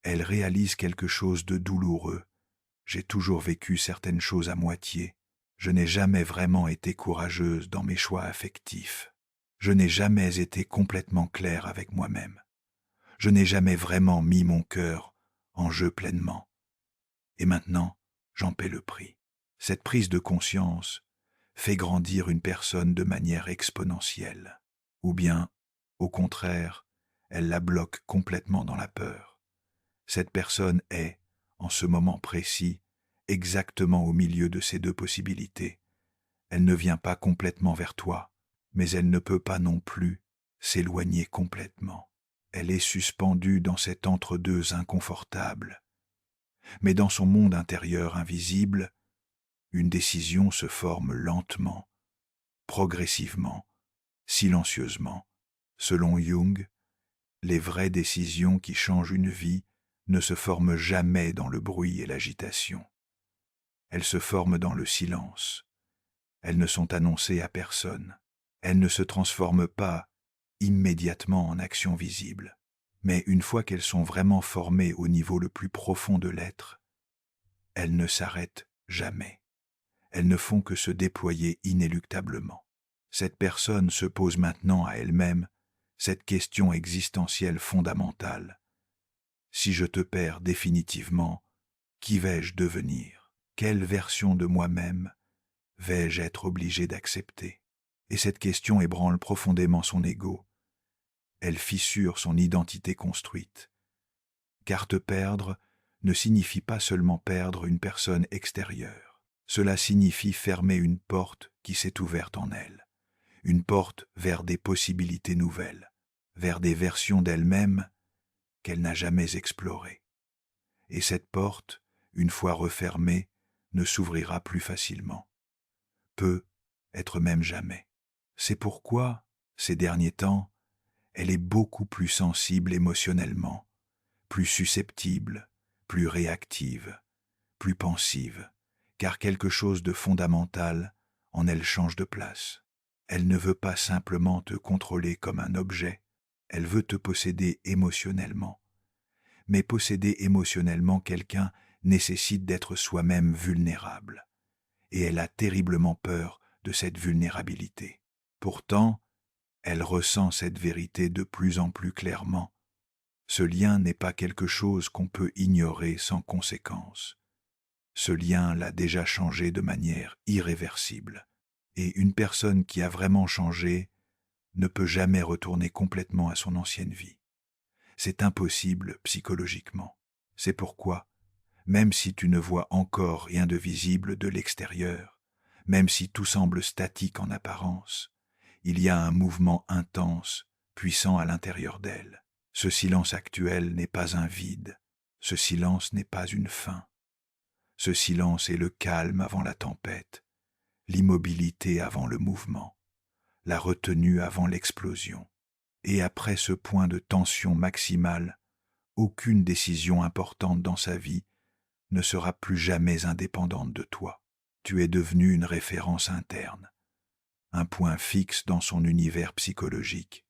Elle réalise quelque chose de douloureux. J'ai toujours vécu certaines choses à moitié. Je n'ai jamais vraiment été courageuse dans mes choix affectifs. Je n'ai jamais été complètement claire avec moi-même. Je n'ai jamais vraiment mis mon cœur en jeu pleinement. Et maintenant, j'en paie le prix. Cette prise de conscience fait grandir une personne de manière exponentielle. Ou bien, au contraire, elle la bloque complètement dans la peur. Cette personne est, en ce moment précis, exactement au milieu de ces deux possibilités. Elle ne vient pas complètement vers toi, mais elle ne peut pas non plus s'éloigner complètement. Elle est suspendue dans cet entre-deux inconfortable. Mais dans son monde intérieur invisible, une décision se forme lentement, progressivement, silencieusement. Selon Jung, les vraies décisions qui changent une vie ne se forment jamais dans le bruit et l'agitation. Elles se forment dans le silence. Elles ne sont annoncées à personne. Elles ne se transforment pas immédiatement en actions visibles. Mais une fois qu'elles sont vraiment formées au niveau le plus profond de l'être, elles ne s'arrêtent jamais. Elles ne font que se déployer inéluctablement. Cette personne se pose maintenant à elle-même cette question existentielle fondamentale. Si je te perds définitivement, qui vais-je devenir? Quelle version de moi-même vais-je être obligé d'accepter? Et cette question ébranle profondément son ego. Elle fissure son identité construite. Car te perdre ne signifie pas seulement perdre une personne extérieure. Cela signifie fermer une porte qui s'est ouverte en elle. Une porte vers des possibilités nouvelles, vers des versions d'elle-même qu'elle n'a jamais explorées. Et cette porte, une fois refermée, ne s'ouvrira plus facilement. Peut être même jamais. C'est pourquoi, ces derniers temps, elle est beaucoup plus sensible émotionnellement, plus susceptible, plus réactive, plus pensive, car quelque chose de fondamental en elle change de place. Elle ne veut pas simplement te contrôler comme un objet, elle veut te posséder émotionnellement. Mais posséder émotionnellement quelqu'un nécessite d'être soi-même vulnérable. Et elle a terriblement peur de cette vulnérabilité. Pourtant, elle ressent cette vérité de plus en plus clairement. Ce lien n'est pas quelque chose qu'on peut ignorer sans conséquence. Ce lien l'a déjà changé de manière irréversible. Et une personne qui a vraiment changé ne peut jamais retourner complètement à son ancienne vie. C'est impossible psychologiquement. C'est pourquoi, même si tu ne vois encore rien de visible de l'extérieur, Même si tout semble statique en apparence, il y a un mouvement intense, puissant à l'intérieur d'elle. Ce silence actuel n'est pas un vide, ce silence n'est pas une fin. Ce silence est le calme avant la tempête, l'immobilité avant le mouvement, la retenue avant l'explosion. Et après ce point de tension maximale, aucune décision importante dans sa vie ne sera plus jamais indépendante de toi. Tu es devenu une référence interne, un point fixe dans son univers psychologique.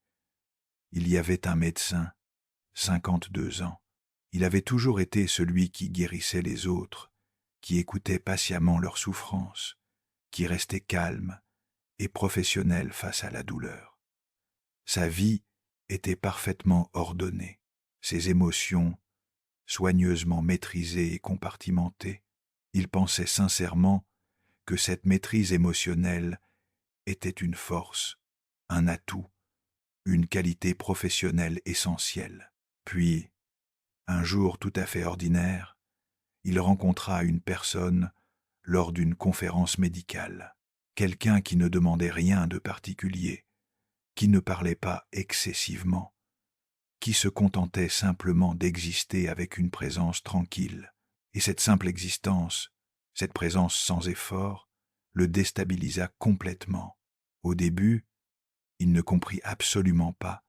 Il y avait un médecin, 52 ans. Il avait toujours été celui qui guérissait les autres, qui écoutait patiemment leurs souffrances, qui restait calme et professionnel face à la douleur. Sa vie était parfaitement ordonnée, ses émotions soigneusement maîtrisées et compartimentées. Il pensait sincèrement que cette maîtrise émotionnelle était une force, un atout, une qualité professionnelle essentielle. Puis, un jour tout à fait ordinaire, il rencontra une personne lors d'une conférence médicale, quelqu'un qui ne demandait rien de particulier, qui ne parlait pas excessivement, qui se contentait simplement d'exister avec une présence tranquille. Et cette simple existence, cette présence sans effort, le déstabilisa complètement. Au début, il ne comprit absolument pas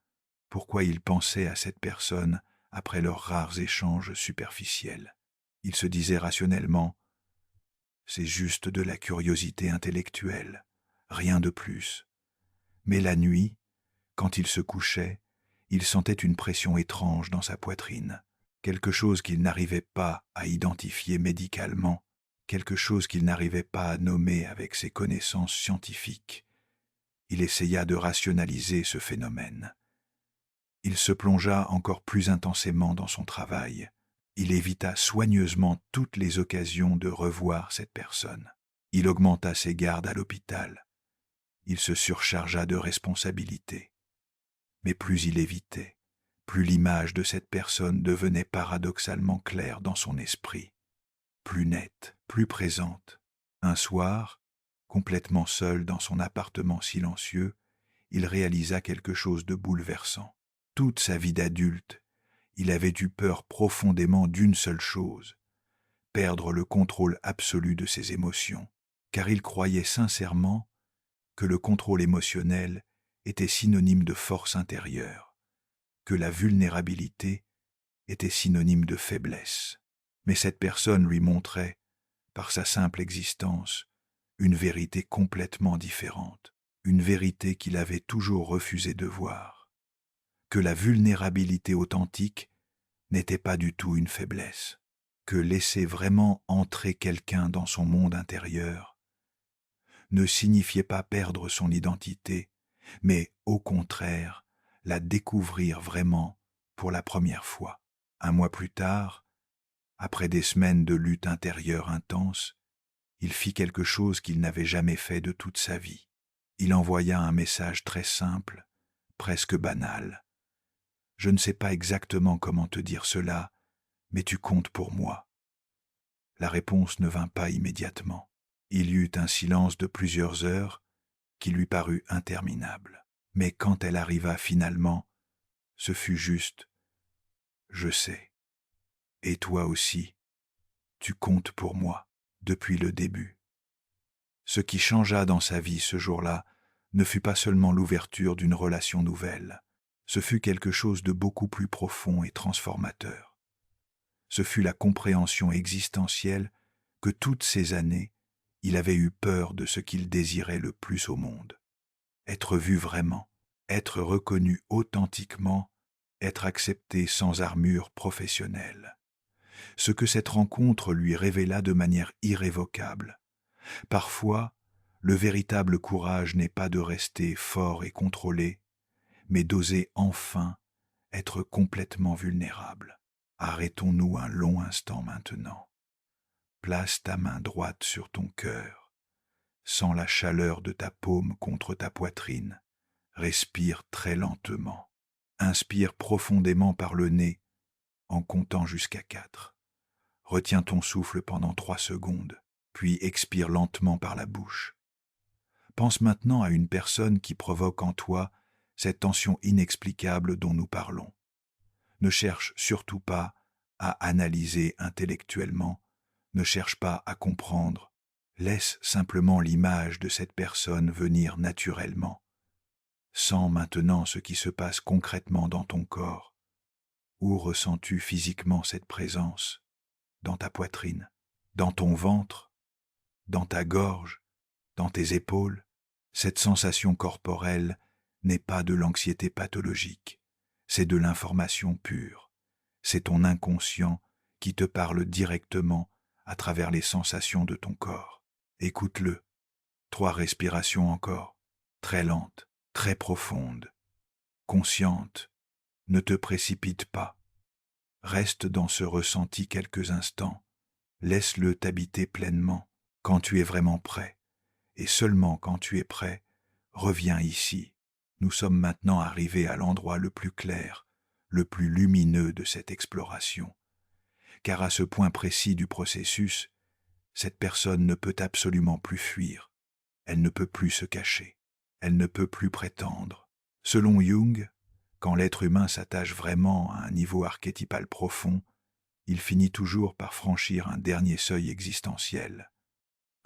pourquoi il pensait à cette personne après leurs rares échanges superficiels. Il se disait rationnellement « c'est juste de la curiosité intellectuelle, rien de plus ». Mais la nuit, quand il se couchait, il sentait une pression étrange dans sa poitrine, quelque chose qu'il n'arrivait pas à identifier médicalement, quelque chose qu'il n'arrivait pas à nommer avec ses connaissances scientifiques. Il essaya de rationaliser ce phénomène. Il se plongea encore plus intensément dans son travail. Il évita soigneusement toutes les occasions de revoir cette personne. Il augmenta ses gardes à l'hôpital. Il se surchargea de responsabilités. Mais plus il évitait, plus l'image de cette personne devenait paradoxalement claire dans son esprit, plus nette, plus présente. Un soir, complètement seul dans son appartement silencieux, il réalisa quelque chose de bouleversant. Toute sa vie d'adulte, il avait eu peur profondément d'une seule chose, perdre le contrôle absolu de ses émotions, car il croyait sincèrement que le contrôle émotionnel était synonyme de force intérieure, que la vulnérabilité était synonyme de faiblesse. Mais cette personne lui montrait, par sa simple existence, une vérité complètement différente, une vérité qu'il avait toujours refusé de voir, que la vulnérabilité authentique n'était pas du tout une faiblesse, que laisser vraiment entrer quelqu'un dans son monde intérieur ne signifiait pas perdre son identité, mais au contraire, la découvrir vraiment pour la première fois. Un mois plus tard, après des semaines de lutte intérieure intense, il fit quelque chose qu'il n'avait jamais fait de toute sa vie. Il envoya un message très simple, presque banal. « Je ne sais pas exactement comment te dire cela, mais tu comptes pour moi. » La réponse ne vint pas immédiatement. Il y eut un silence de plusieurs heures qui lui parut interminable. Mais quand elle arriva finalement, ce fut juste « Je sais. Et toi aussi, tu comptes pour moi depuis le début. » Ce qui changea dans sa vie ce jour-là ne fut pas seulement l'ouverture d'une relation nouvelle, ce fut quelque chose de beaucoup plus profond et transformateur. Ce fut la compréhension existentielle que toutes ces années, il avait eu peur de ce qu'il désirait le plus au monde. Être vu vraiment, être reconnu authentiquement, être accepté sans armure professionnelle. Ce que cette rencontre lui révéla de manière irrévocable. Parfois, le véritable courage n'est pas de rester fort et contrôlé, mais d'oser enfin être complètement vulnérable. Arrêtons-nous un long instant maintenant. Place ta main droite sur ton cœur. Sens la chaleur de ta paume contre ta poitrine. Respire très lentement. Inspire profondément par le nez en comptant jusqu'à 4. Retiens ton souffle pendant 3 secondes, puis expire lentement par la bouche. Pense maintenant à une personne qui provoque en toi cette tension inexplicable dont nous parlons. Ne cherche surtout pas à analyser intellectuellement, ne cherche pas à comprendre. Laisse simplement l'image de cette personne venir naturellement. Sens maintenant ce qui se passe concrètement dans ton corps. Où ressens-tu physiquement cette présence? Dans ta poitrine, dans ton ventre, dans ta gorge, dans tes épaules? Cette sensation corporelle n'est pas de l'anxiété pathologique, c'est de l'information pure. C'est ton inconscient qui te parle directement à travers les sensations de ton corps. Écoute-le. 3 respirations encore, très lentes, très profondes, conscientes. Ne te précipite pas. Reste dans ce ressenti quelques instants. Laisse-le t'habiter pleinement quand tu es vraiment prêt. Et seulement quand tu es prêt, reviens ici. Nous sommes maintenant arrivés à l'endroit le plus clair, le plus lumineux de cette exploration. Car à ce point précis du processus, cette personne ne peut absolument plus fuir. Elle ne peut plus se cacher. Elle ne peut plus prétendre. Selon Jung, quand l'être humain s'attache vraiment à un niveau archétypal profond, il finit toujours par franchir un dernier seuil existentiel,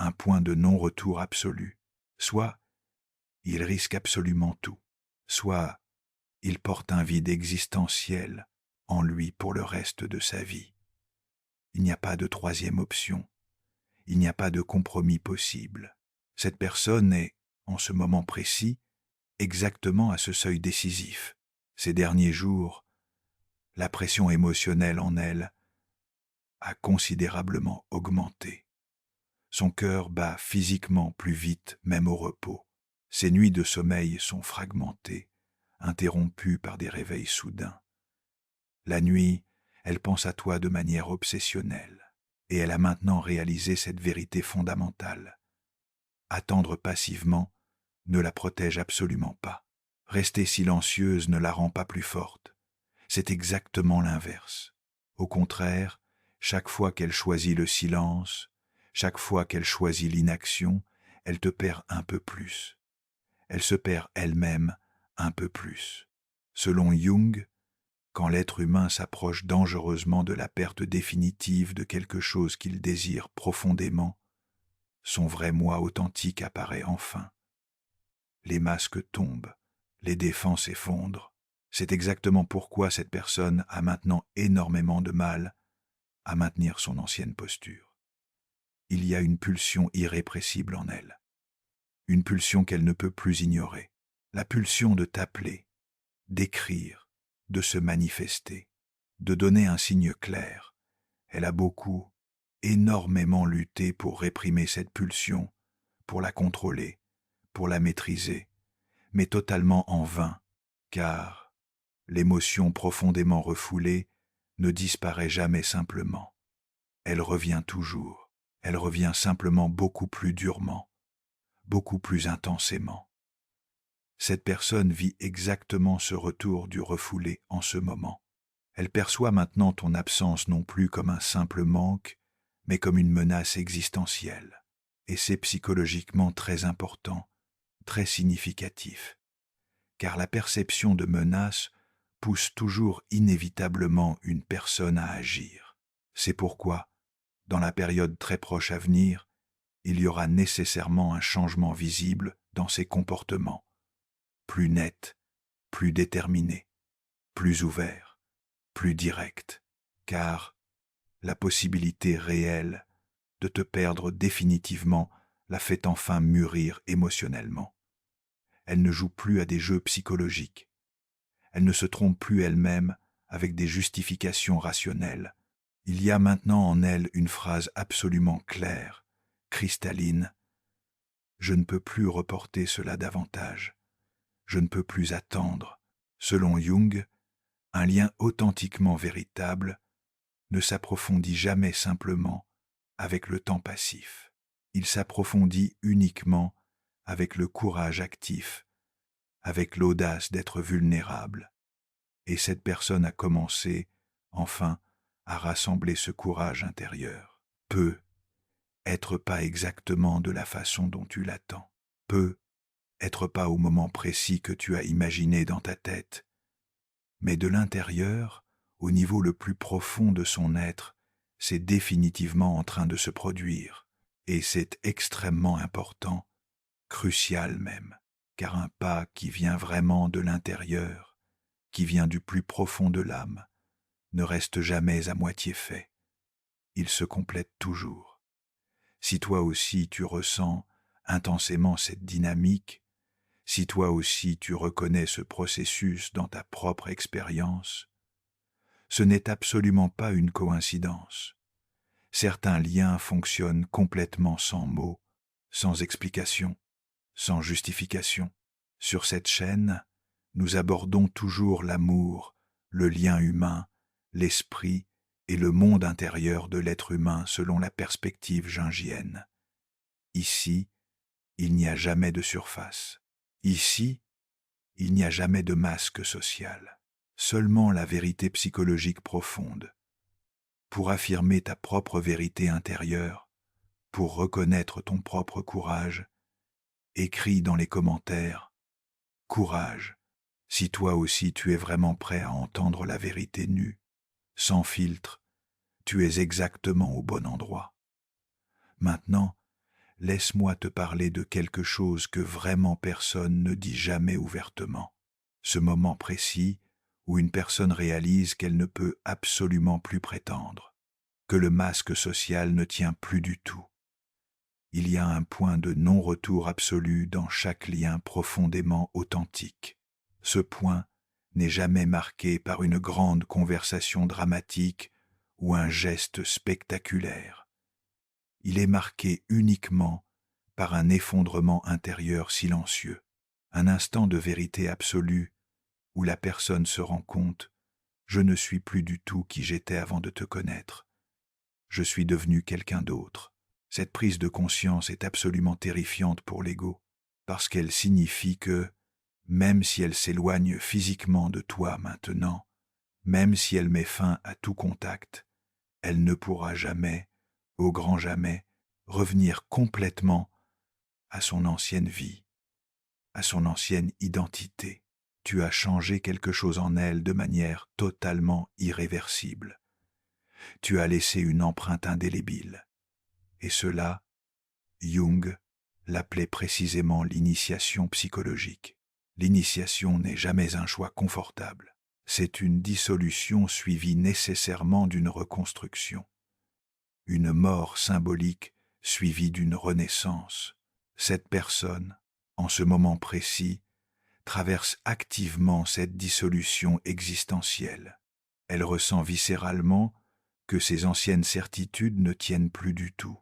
un point de non-retour absolu. Soit il risque absolument tout, soit il porte un vide existentiel en lui pour le reste de sa vie. Il n'y a pas de troisième option, il n'y a pas de compromis possible. Cette personne est, en ce moment précis, exactement à ce seuil décisif. Ces derniers jours, la pression émotionnelle en elle a considérablement augmenté. Son cœur bat physiquement plus vite, même au repos. Ses nuits de sommeil sont fragmentées, interrompues par des réveils soudains. La nuit, elle pense à toi de manière obsessionnelle, et elle a maintenant réalisé cette vérité fondamentale. Attendre passivement ne la protège absolument pas. Rester silencieuse ne la rend pas plus forte. C'est exactement l'inverse. Au contraire, chaque fois qu'elle choisit le silence, chaque fois qu'elle choisit l'inaction, elle te perd un peu plus. Elle se perd elle-même un peu plus. Selon Jung, quand l'être humain s'approche dangereusement de la perte définitive de quelque chose qu'il désire profondément, son vrai moi authentique apparaît enfin. Les masques tombent, les défenses s'effondrent. C'est exactement pourquoi cette personne a maintenant énormément de mal à maintenir son ancienne posture. Il y a une pulsion irrépressible en elle, une pulsion qu'elle ne peut plus ignorer, la pulsion de t'appeler, d'écrire, de se manifester, de donner un signe clair. Elle a beaucoup, énormément lutté pour réprimer cette pulsion, pour la contrôler, pour la maîtriser, mais totalement en vain, car l'émotion profondément refoulée ne disparaît jamais simplement. Elle revient toujours, elle revient simplement beaucoup plus durement, beaucoup plus intensément. Cette personne vit exactement ce retour du refoulé en ce moment. Elle perçoit maintenant ton absence non plus comme un simple manque, mais comme une menace existentielle. Et c'est psychologiquement très important, très significatif. Car la perception de menace pousse toujours inévitablement une personne à agir. C'est pourquoi, dans la période très proche à venir, il y aura nécessairement un changement visible dans ses comportements, plus net, plus déterminé, plus ouvert, plus direct, car la possibilité réelle de te perdre définitivement la fait enfin mûrir émotionnellement. Elle ne joue plus à des jeux psychologiques. Elle ne se trompe plus elle-même avec des justifications rationnelles. Il y a maintenant en elle une phrase absolument claire, cristalline. Je ne peux plus reporter cela davantage. Je ne peux plus attendre. Selon Jung, un lien authentiquement véritable ne s'approfondit jamais simplement avec le temps passif. Il s'approfondit uniquement avec le courage actif, avec l'audace d'être vulnérable. Et cette personne a commencé, enfin, à rassembler ce courage intérieur. Peut être pas exactement de la façon dont tu l'attends. Peut être pas au moment précis que tu as imaginé dans ta tête, mais de l'intérieur, au niveau le plus profond de son être, c'est définitivement en train de se produire, et c'est extrêmement important, crucial même, car un pas qui vient vraiment de l'intérieur, qui vient du plus profond de l'âme, ne reste jamais à moitié fait. Il se complète toujours. Si toi aussi tu ressens intensément cette dynamique, si toi aussi tu reconnais ce processus dans ta propre expérience, ce n'est absolument pas une coïncidence. Certains liens fonctionnent complètement sans mots, sans explication, sans justification. Sur cette chaîne, nous abordons toujours l'amour, le lien humain, l'esprit et le monde intérieur de l'être humain selon la perspective jungienne. Ici, il n'y a jamais de surface. Ici, il n'y a jamais de masque social. Seulement la vérité psychologique profonde. Pour affirmer ta propre vérité intérieure, pour reconnaître ton propre courage, écris dans les commentaires « Courage », si toi aussi tu es vraiment prêt à entendre la vérité nue, sans filtre, tu es exactement au bon endroit. Maintenant, laisse-moi te parler de quelque chose que vraiment personne ne dit jamais ouvertement. Ce moment précis où une personne réalise qu'elle ne peut absolument plus prétendre, que le masque social ne tient plus du tout. Il y a un point de non-retour absolu dans chaque lien profondément authentique. Ce point n'est jamais marqué par une grande conversation dramatique ou un geste spectaculaire. Il est marqué uniquement par un effondrement intérieur silencieux, un instant de vérité absolue où la personne se rend compte « Je ne suis plus du tout qui j'étais avant de te connaître. Je suis devenu quelqu'un d'autre. » Cette prise de conscience est absolument terrifiante pour l'ego, parce qu'elle signifie que, même si elle s'éloigne physiquement de toi maintenant, même si elle met fin à tout contact, elle ne pourra jamais, au grand jamais, revenir complètement à son ancienne vie, à son ancienne identité. Tu as changé quelque chose en elle de manière totalement irréversible. Tu as laissé une empreinte indélébile. Et cela, Jung l'appelait précisément l'initiation psychologique. L'initiation n'est jamais un choix confortable. C'est une dissolution suivie nécessairement d'une reconstruction. Une mort symbolique suivie d'une renaissance. Cette personne, en ce moment précis, traverse activement cette dissolution existentielle. Elle ressent viscéralement que ses anciennes certitudes ne tiennent plus du tout,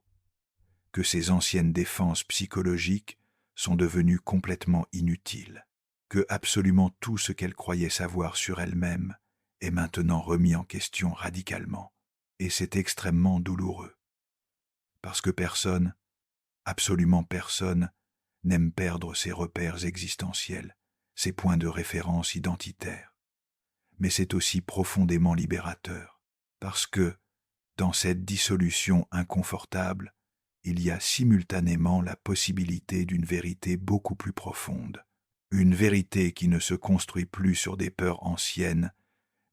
que ses anciennes défenses psychologiques sont devenues complètement inutiles, que absolument tout ce qu'elle croyait savoir sur elle-même est maintenant remis en question radicalement. Et c'est extrêmement douloureux. Parce que personne, absolument personne, n'aime perdre ses repères existentiels, ses points de référence identitaires. Mais c'est aussi profondément libérateur, parce que, dans cette dissolution inconfortable, il y a simultanément la possibilité d'une vérité beaucoup plus profonde, une vérité qui ne se construit plus sur des peurs anciennes,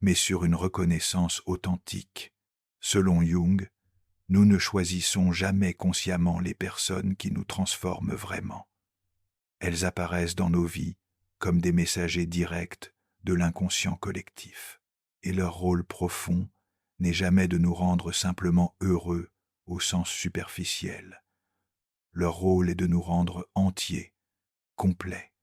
mais sur une reconnaissance authentique. Selon Jung, nous ne choisissons jamais consciemment les personnes qui nous transforment vraiment. Elles apparaissent dans nos vies comme des messagers directs de l'inconscient collectif, et leur rôle profond n'est jamais de nous rendre simplement heureux au sens superficiel. Leur rôle est de nous rendre entiers, complets,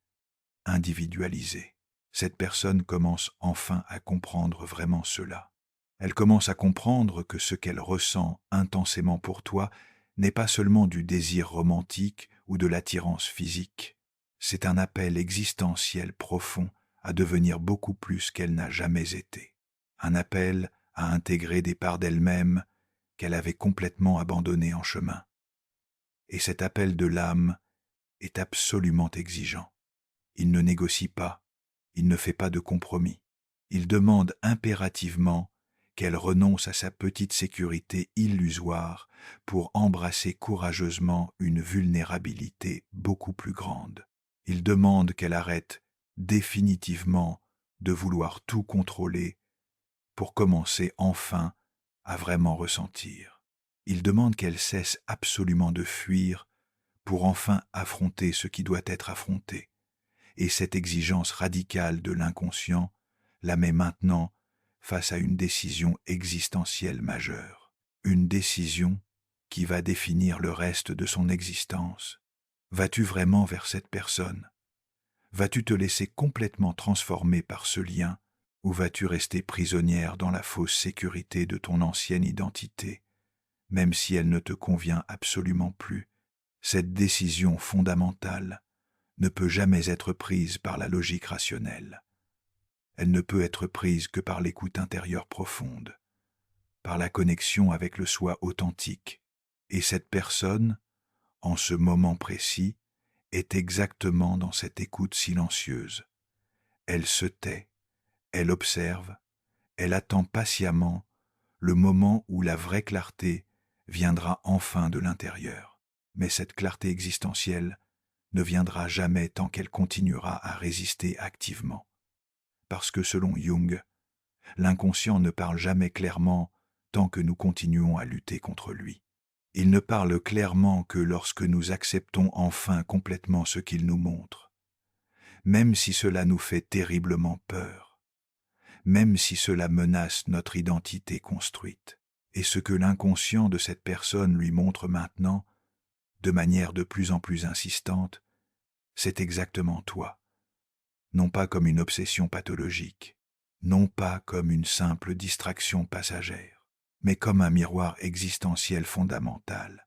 individualisés. Cette personne commence enfin à comprendre vraiment cela. Elle commence à comprendre que ce qu'elle ressent intensément pour toi n'est pas seulement du désir romantique ou de l'attirance physique. C'est un appel existentiel profond à devenir beaucoup plus qu'elle n'a jamais été. Un appel à intégrer des parts d'elle-même qu'elle avait complètement abandonnées en chemin. Et cet appel de l'âme est absolument exigeant. Il ne négocie pas, il ne fait pas de compromis. Il demande impérativement qu'elle renonce à sa petite sécurité illusoire pour embrasser courageusement une vulnérabilité beaucoup plus grande. Il demande qu'elle arrête définitivement de vouloir tout contrôler pour commencer enfin à vraiment ressentir. Il demande qu'elle cesse absolument de fuir pour enfin affronter ce qui doit être affronté. Et cette exigence radicale de l'inconscient la met maintenant face à une décision existentielle majeure. Une décision qui va définir le reste de son existence. Vas-tu vraiment vers cette personne? Vas-tu te laisser complètement transformer par ce lien ou vas-tu rester prisonnière dans la fausse sécurité de ton ancienne identité, même si elle ne te convient absolument plus? Cette décision fondamentale ne peut jamais être prise par la logique rationnelle. Elle ne peut être prise que par l'écoute intérieure profonde, par la connexion avec le soi authentique. Et cette personne, en ce moment précis, est exactement dans cette écoute silencieuse. Elle se tait, elle observe, elle attend patiemment le moment où la vraie clarté viendra enfin de l'intérieur. Mais cette clarté existentielle ne viendra jamais tant qu'elle continuera à résister activement. Parce que selon Jung, l'inconscient ne parle jamais clairement tant que nous continuons à lutter contre lui. Il ne parle clairement que lorsque nous acceptons enfin complètement ce qu'il nous montre, même si cela nous fait terriblement peur, même si cela menace notre identité construite. Et ce que l'inconscient de cette personne lui montre maintenant, de manière de plus en plus insistante, c'est exactement toi, non pas comme une obsession pathologique, non pas comme une simple distraction passagère, mais comme un miroir existentiel fondamental,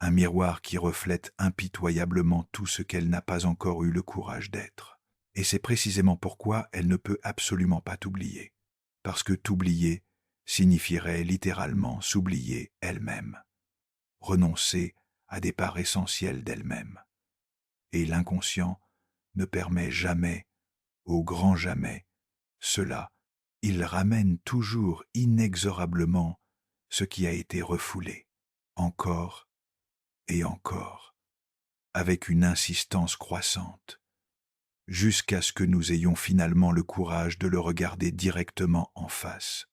un miroir qui reflète impitoyablement tout ce qu'elle n'a pas encore eu le courage d'être. Et c'est précisément pourquoi elle ne peut absolument pas t'oublier, parce que t'oublier signifierait littéralement s'oublier elle-même, renoncer à des parts essentielles d'elle-même. Et l'inconscient ne permet jamais, au grand jamais, cela. Il ramène toujours inexorablement ce qui a été refoulé, encore et encore, avec une insistance croissante, jusqu'à ce que nous ayons finalement le courage de le regarder directement en face.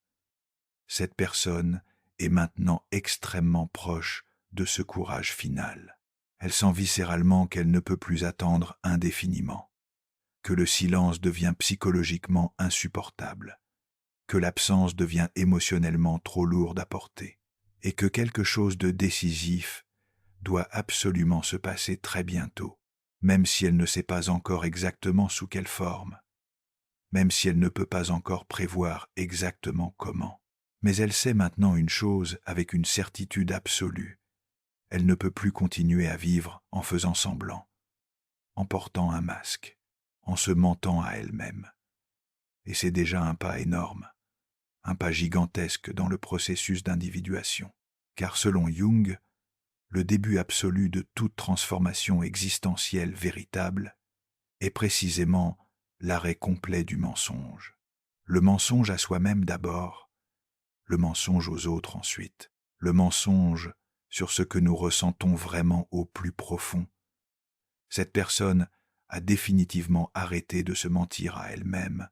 Cette personne est maintenant extrêmement proche de ce courage final. Elle sent viscéralement qu'elle ne peut plus attendre indéfiniment, que le silence devient psychologiquement insupportable, que l'absence devient émotionnellement trop lourde à porter, et que quelque chose de décisif doit absolument se passer très bientôt, même si elle ne sait pas encore exactement sous quelle forme, même si elle ne peut pas encore prévoir exactement comment. Mais elle sait maintenant une chose avec une certitude absolue. Elle ne peut plus continuer à vivre en faisant semblant, en portant un masque, en se mentant à elle-même. Et c'est déjà un pas énorme, un pas gigantesque dans le processus d'individuation. Car selon Jung, le début absolu de toute transformation existentielle véritable est précisément l'arrêt complet du mensonge. Le mensonge à soi-même d'abord, le mensonge aux autres ensuite, le mensonge sur ce que nous ressentons vraiment au plus profond. Cette personne a définitivement arrêté de se mentir à elle-même,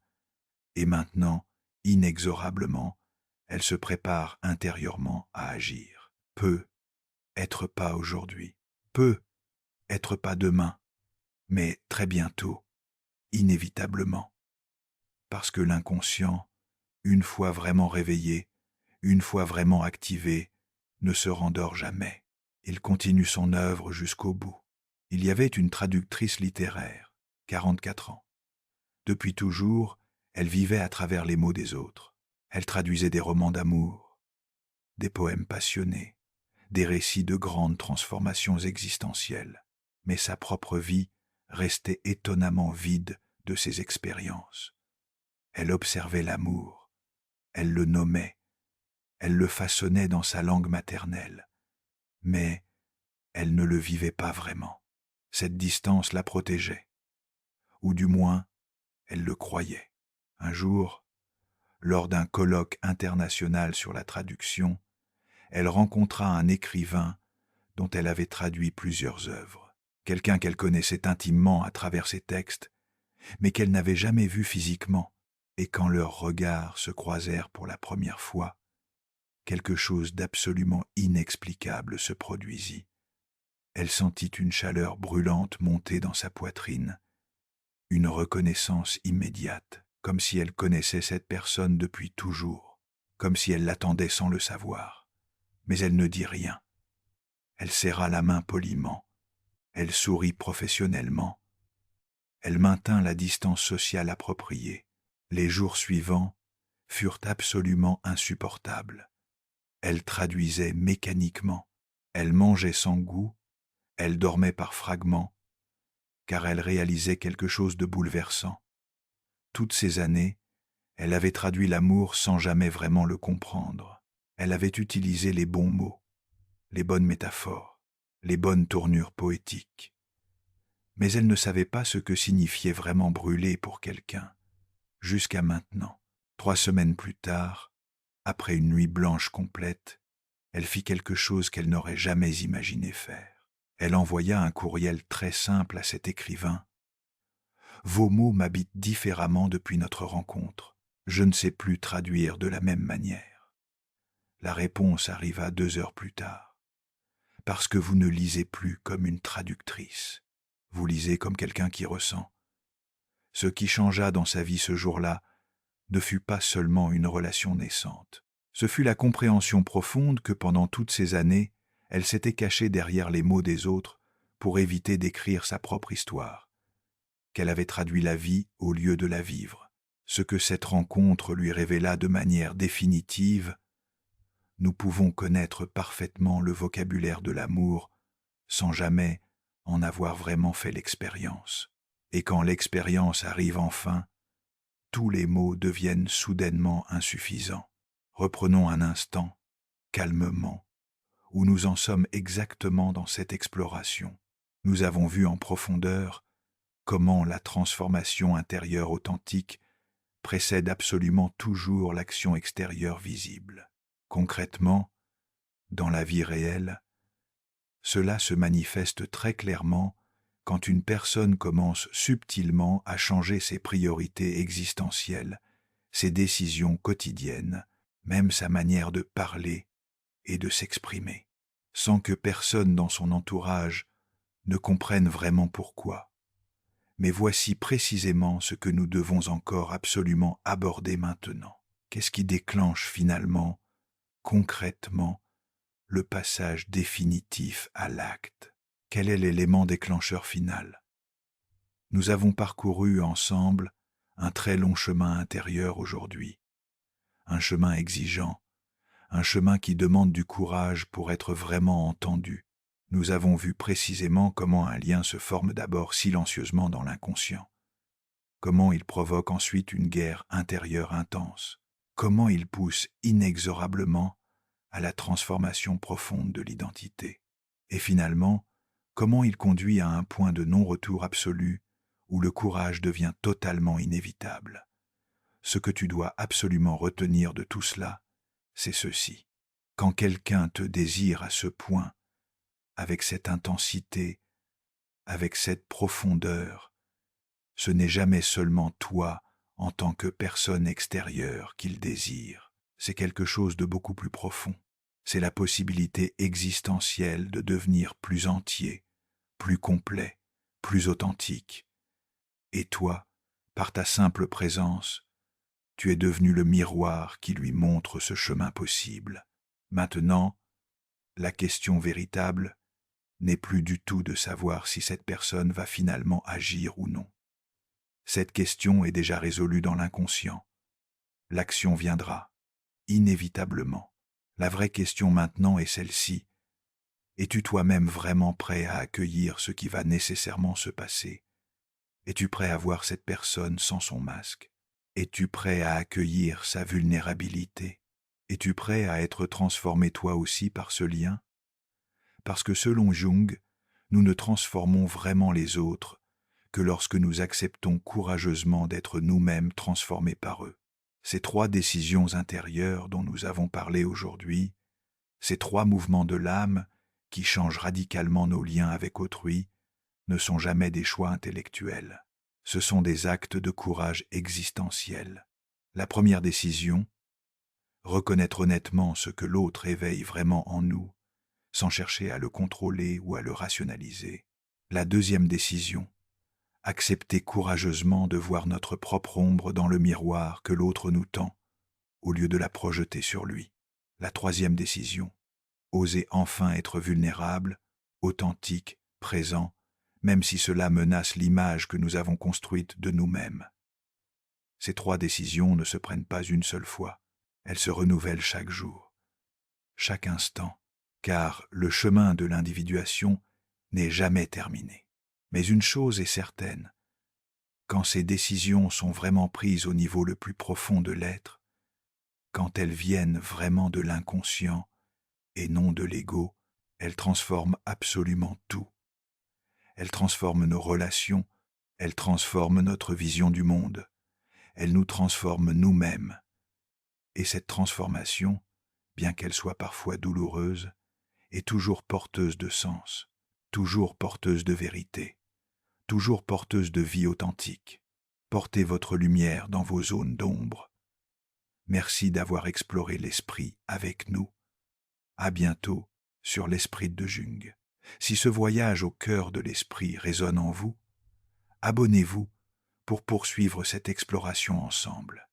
et maintenant, inexorablement, elle se prépare intérieurement à agir. Peut être pas aujourd'hui, peut être pas demain, mais très bientôt, inévitablement. Parce que l'inconscient, une fois vraiment réveillé, une fois vraiment activé, ne se rendort jamais. Il continue son œuvre jusqu'au bout. Il y avait une traductrice littéraire, 44 ans. Depuis toujours, elle vivait à travers les mots des autres. Elle traduisait des romans d'amour, des poèmes passionnés, des récits de grandes transformations existentielles. Mais sa propre vie restait étonnamment vide de ces expériences. Elle observait l'amour, elle le nommait, elle le façonnait dans sa langue maternelle, mais elle ne le vivait pas vraiment. Cette distance la protégeait, ou du moins, elle le croyait. Un jour, lors d'un colloque international sur la traduction, elle rencontra un écrivain dont elle avait traduit plusieurs œuvres. quelqu'un qu'elle connaissait intimement à travers ses textes, mais qu'elle n'avait jamais vu physiquement, et quand leurs regards se croisèrent pour la première fois, quelque chose d'absolument inexplicable se produisit. Elle sentit une chaleur brûlante monter dans sa poitrine, une reconnaissance immédiate, comme si elle connaissait cette personne depuis toujours, comme si elle l'attendait sans le savoir. Mais elle ne dit rien. Elle serra la main poliment, elle sourit professionnellement, elle maintint la distance sociale appropriée. Les jours suivants furent absolument insupportables. Elle traduisait mécaniquement, elle mangeait sans goût, elle dormait par fragments, car elle réalisait quelque chose de bouleversant. Toutes ces années, elle avait traduit l'amour sans jamais vraiment le comprendre. Elle avait utilisé les bons mots, les bonnes métaphores, les bonnes tournures poétiques. Mais elle ne savait pas ce que signifiait vraiment brûler pour quelqu'un, jusqu'à maintenant. 3 semaines plus tard, après une nuit blanche complète, elle fit quelque chose qu'elle n'aurait jamais imaginé faire. Elle envoya un courriel très simple à cet écrivain. « Vos mots m'habitent différemment depuis notre rencontre. Je ne sais plus traduire de la même manière. » La réponse arriva 2 heures plus tard. « Parce que vous ne lisez plus comme une traductrice. Vous lisez comme quelqu'un qui ressent. » Ce qui changea dans sa vie ce jour-là ne fut pas seulement une relation naissante. Ce fut la compréhension profonde que pendant toutes ces années, elle s'était cachée derrière les mots des autres pour éviter d'écrire sa propre histoire, qu'elle avait traduit la vie au lieu de la vivre. Ce que cette rencontre lui révéla de manière définitive, nous pouvons connaître parfaitement le vocabulaire de l'amour sans jamais en avoir vraiment fait l'expérience. Et quand l'expérience arrive enfin, tous les mots deviennent soudainement insuffisants. Reprenons un instant, calmement, où nous en sommes exactement dans cette exploration. Nous avons vu en profondeur comment la transformation intérieure authentique précède absolument toujours l'action extérieure visible. Concrètement, dans la vie réelle, cela se manifeste très clairement quand une personne commence subtilement à changer ses priorités existentielles, ses décisions quotidiennes, même sa manière de parler et de s'exprimer, sans que personne dans son entourage ne comprenne vraiment pourquoi. Mais voici précisément ce que nous devons encore absolument aborder maintenant. Qu'est-ce qui déclenche finalement, concrètement, le passage définitif à l'acte? Quel est l'élément déclencheur final? Nous avons parcouru ensemble un très long chemin intérieur aujourd'hui, un chemin exigeant, un chemin qui demande du courage pour être vraiment entendu. Nous avons vu précisément comment un lien se forme d'abord silencieusement dans l'inconscient, comment il provoque ensuite une guerre intérieure intense, comment il pousse inexorablement à la transformation profonde de l'identité, et finalement, comment il conduit à un point de non-retour absolu où le courage devient totalement inévitable. Ce que tu dois absolument retenir de tout cela, c'est ceci. Quand quelqu'un te désire à ce point, avec cette intensité, avec cette profondeur, ce n'est jamais seulement toi en tant que personne extérieure qu'il désire. C'est quelque chose de beaucoup plus profond. C'est la possibilité existentielle de devenir plus entier, plus complet, plus authentique. Et toi, par ta simple présence, tu es devenu le miroir qui lui montre ce chemin possible. Maintenant, la question véritable n'est plus du tout de savoir si cette personne va finalement agir ou non. Cette question est déjà résolue dans l'inconscient. L'action viendra, inévitablement. La vraie question maintenant est celle-ci. Es-tu toi-même vraiment prêt à accueillir ce qui va nécessairement se passer? Es-tu prêt à voir cette personne sans son masque? Es-tu prêt à accueillir sa vulnérabilité? Es-tu prêt à être transformé toi aussi par ce lien? Parce que selon Jung, nous ne transformons vraiment les autres que lorsque nous acceptons courageusement d'être nous-mêmes transformés par eux. Ces 3 décisions intérieures dont nous avons parlé aujourd'hui, ces 3 mouvements de l'âme qui changent radicalement nos liens avec autrui, ne sont jamais des choix intellectuels. Ce sont des actes de courage existentiel. La première décision, reconnaître honnêtement ce que l'autre éveille vraiment en nous, sans chercher à le contrôler ou à le rationaliser. La deuxième décision, accepter courageusement de voir notre propre ombre dans le miroir que l'autre nous tend, au lieu de la projeter sur lui. La troisième décision, oser enfin être vulnérable, authentique, présent, même si cela menace l'image que nous avons construite de nous-mêmes. Ces trois décisions ne se prennent pas une seule fois, elles se renouvellent chaque jour, chaque instant, car le chemin de l'individuation n'est jamais terminé. Mais une chose est certaine, quand ces décisions sont vraiment prises au niveau le plus profond de l'être, quand elles viennent vraiment de l'inconscient et non de l'ego, elles transforment absolument tout. Elles transforment nos relations, elles transforment notre vision du monde, elles nous transforment nous-mêmes. Et cette transformation, bien qu'elle soit parfois douloureuse, est toujours porteuse de sens, toujours porteuse de vérité, toujours porteuse de vie authentique. Portez votre lumière dans vos zones d'ombre. Merci d'avoir exploré l'esprit avec nous. À bientôt sur l'Esprit de Jung. Si ce voyage au cœur de l'esprit résonne en vous, abonnez-vous pour poursuivre cette exploration ensemble.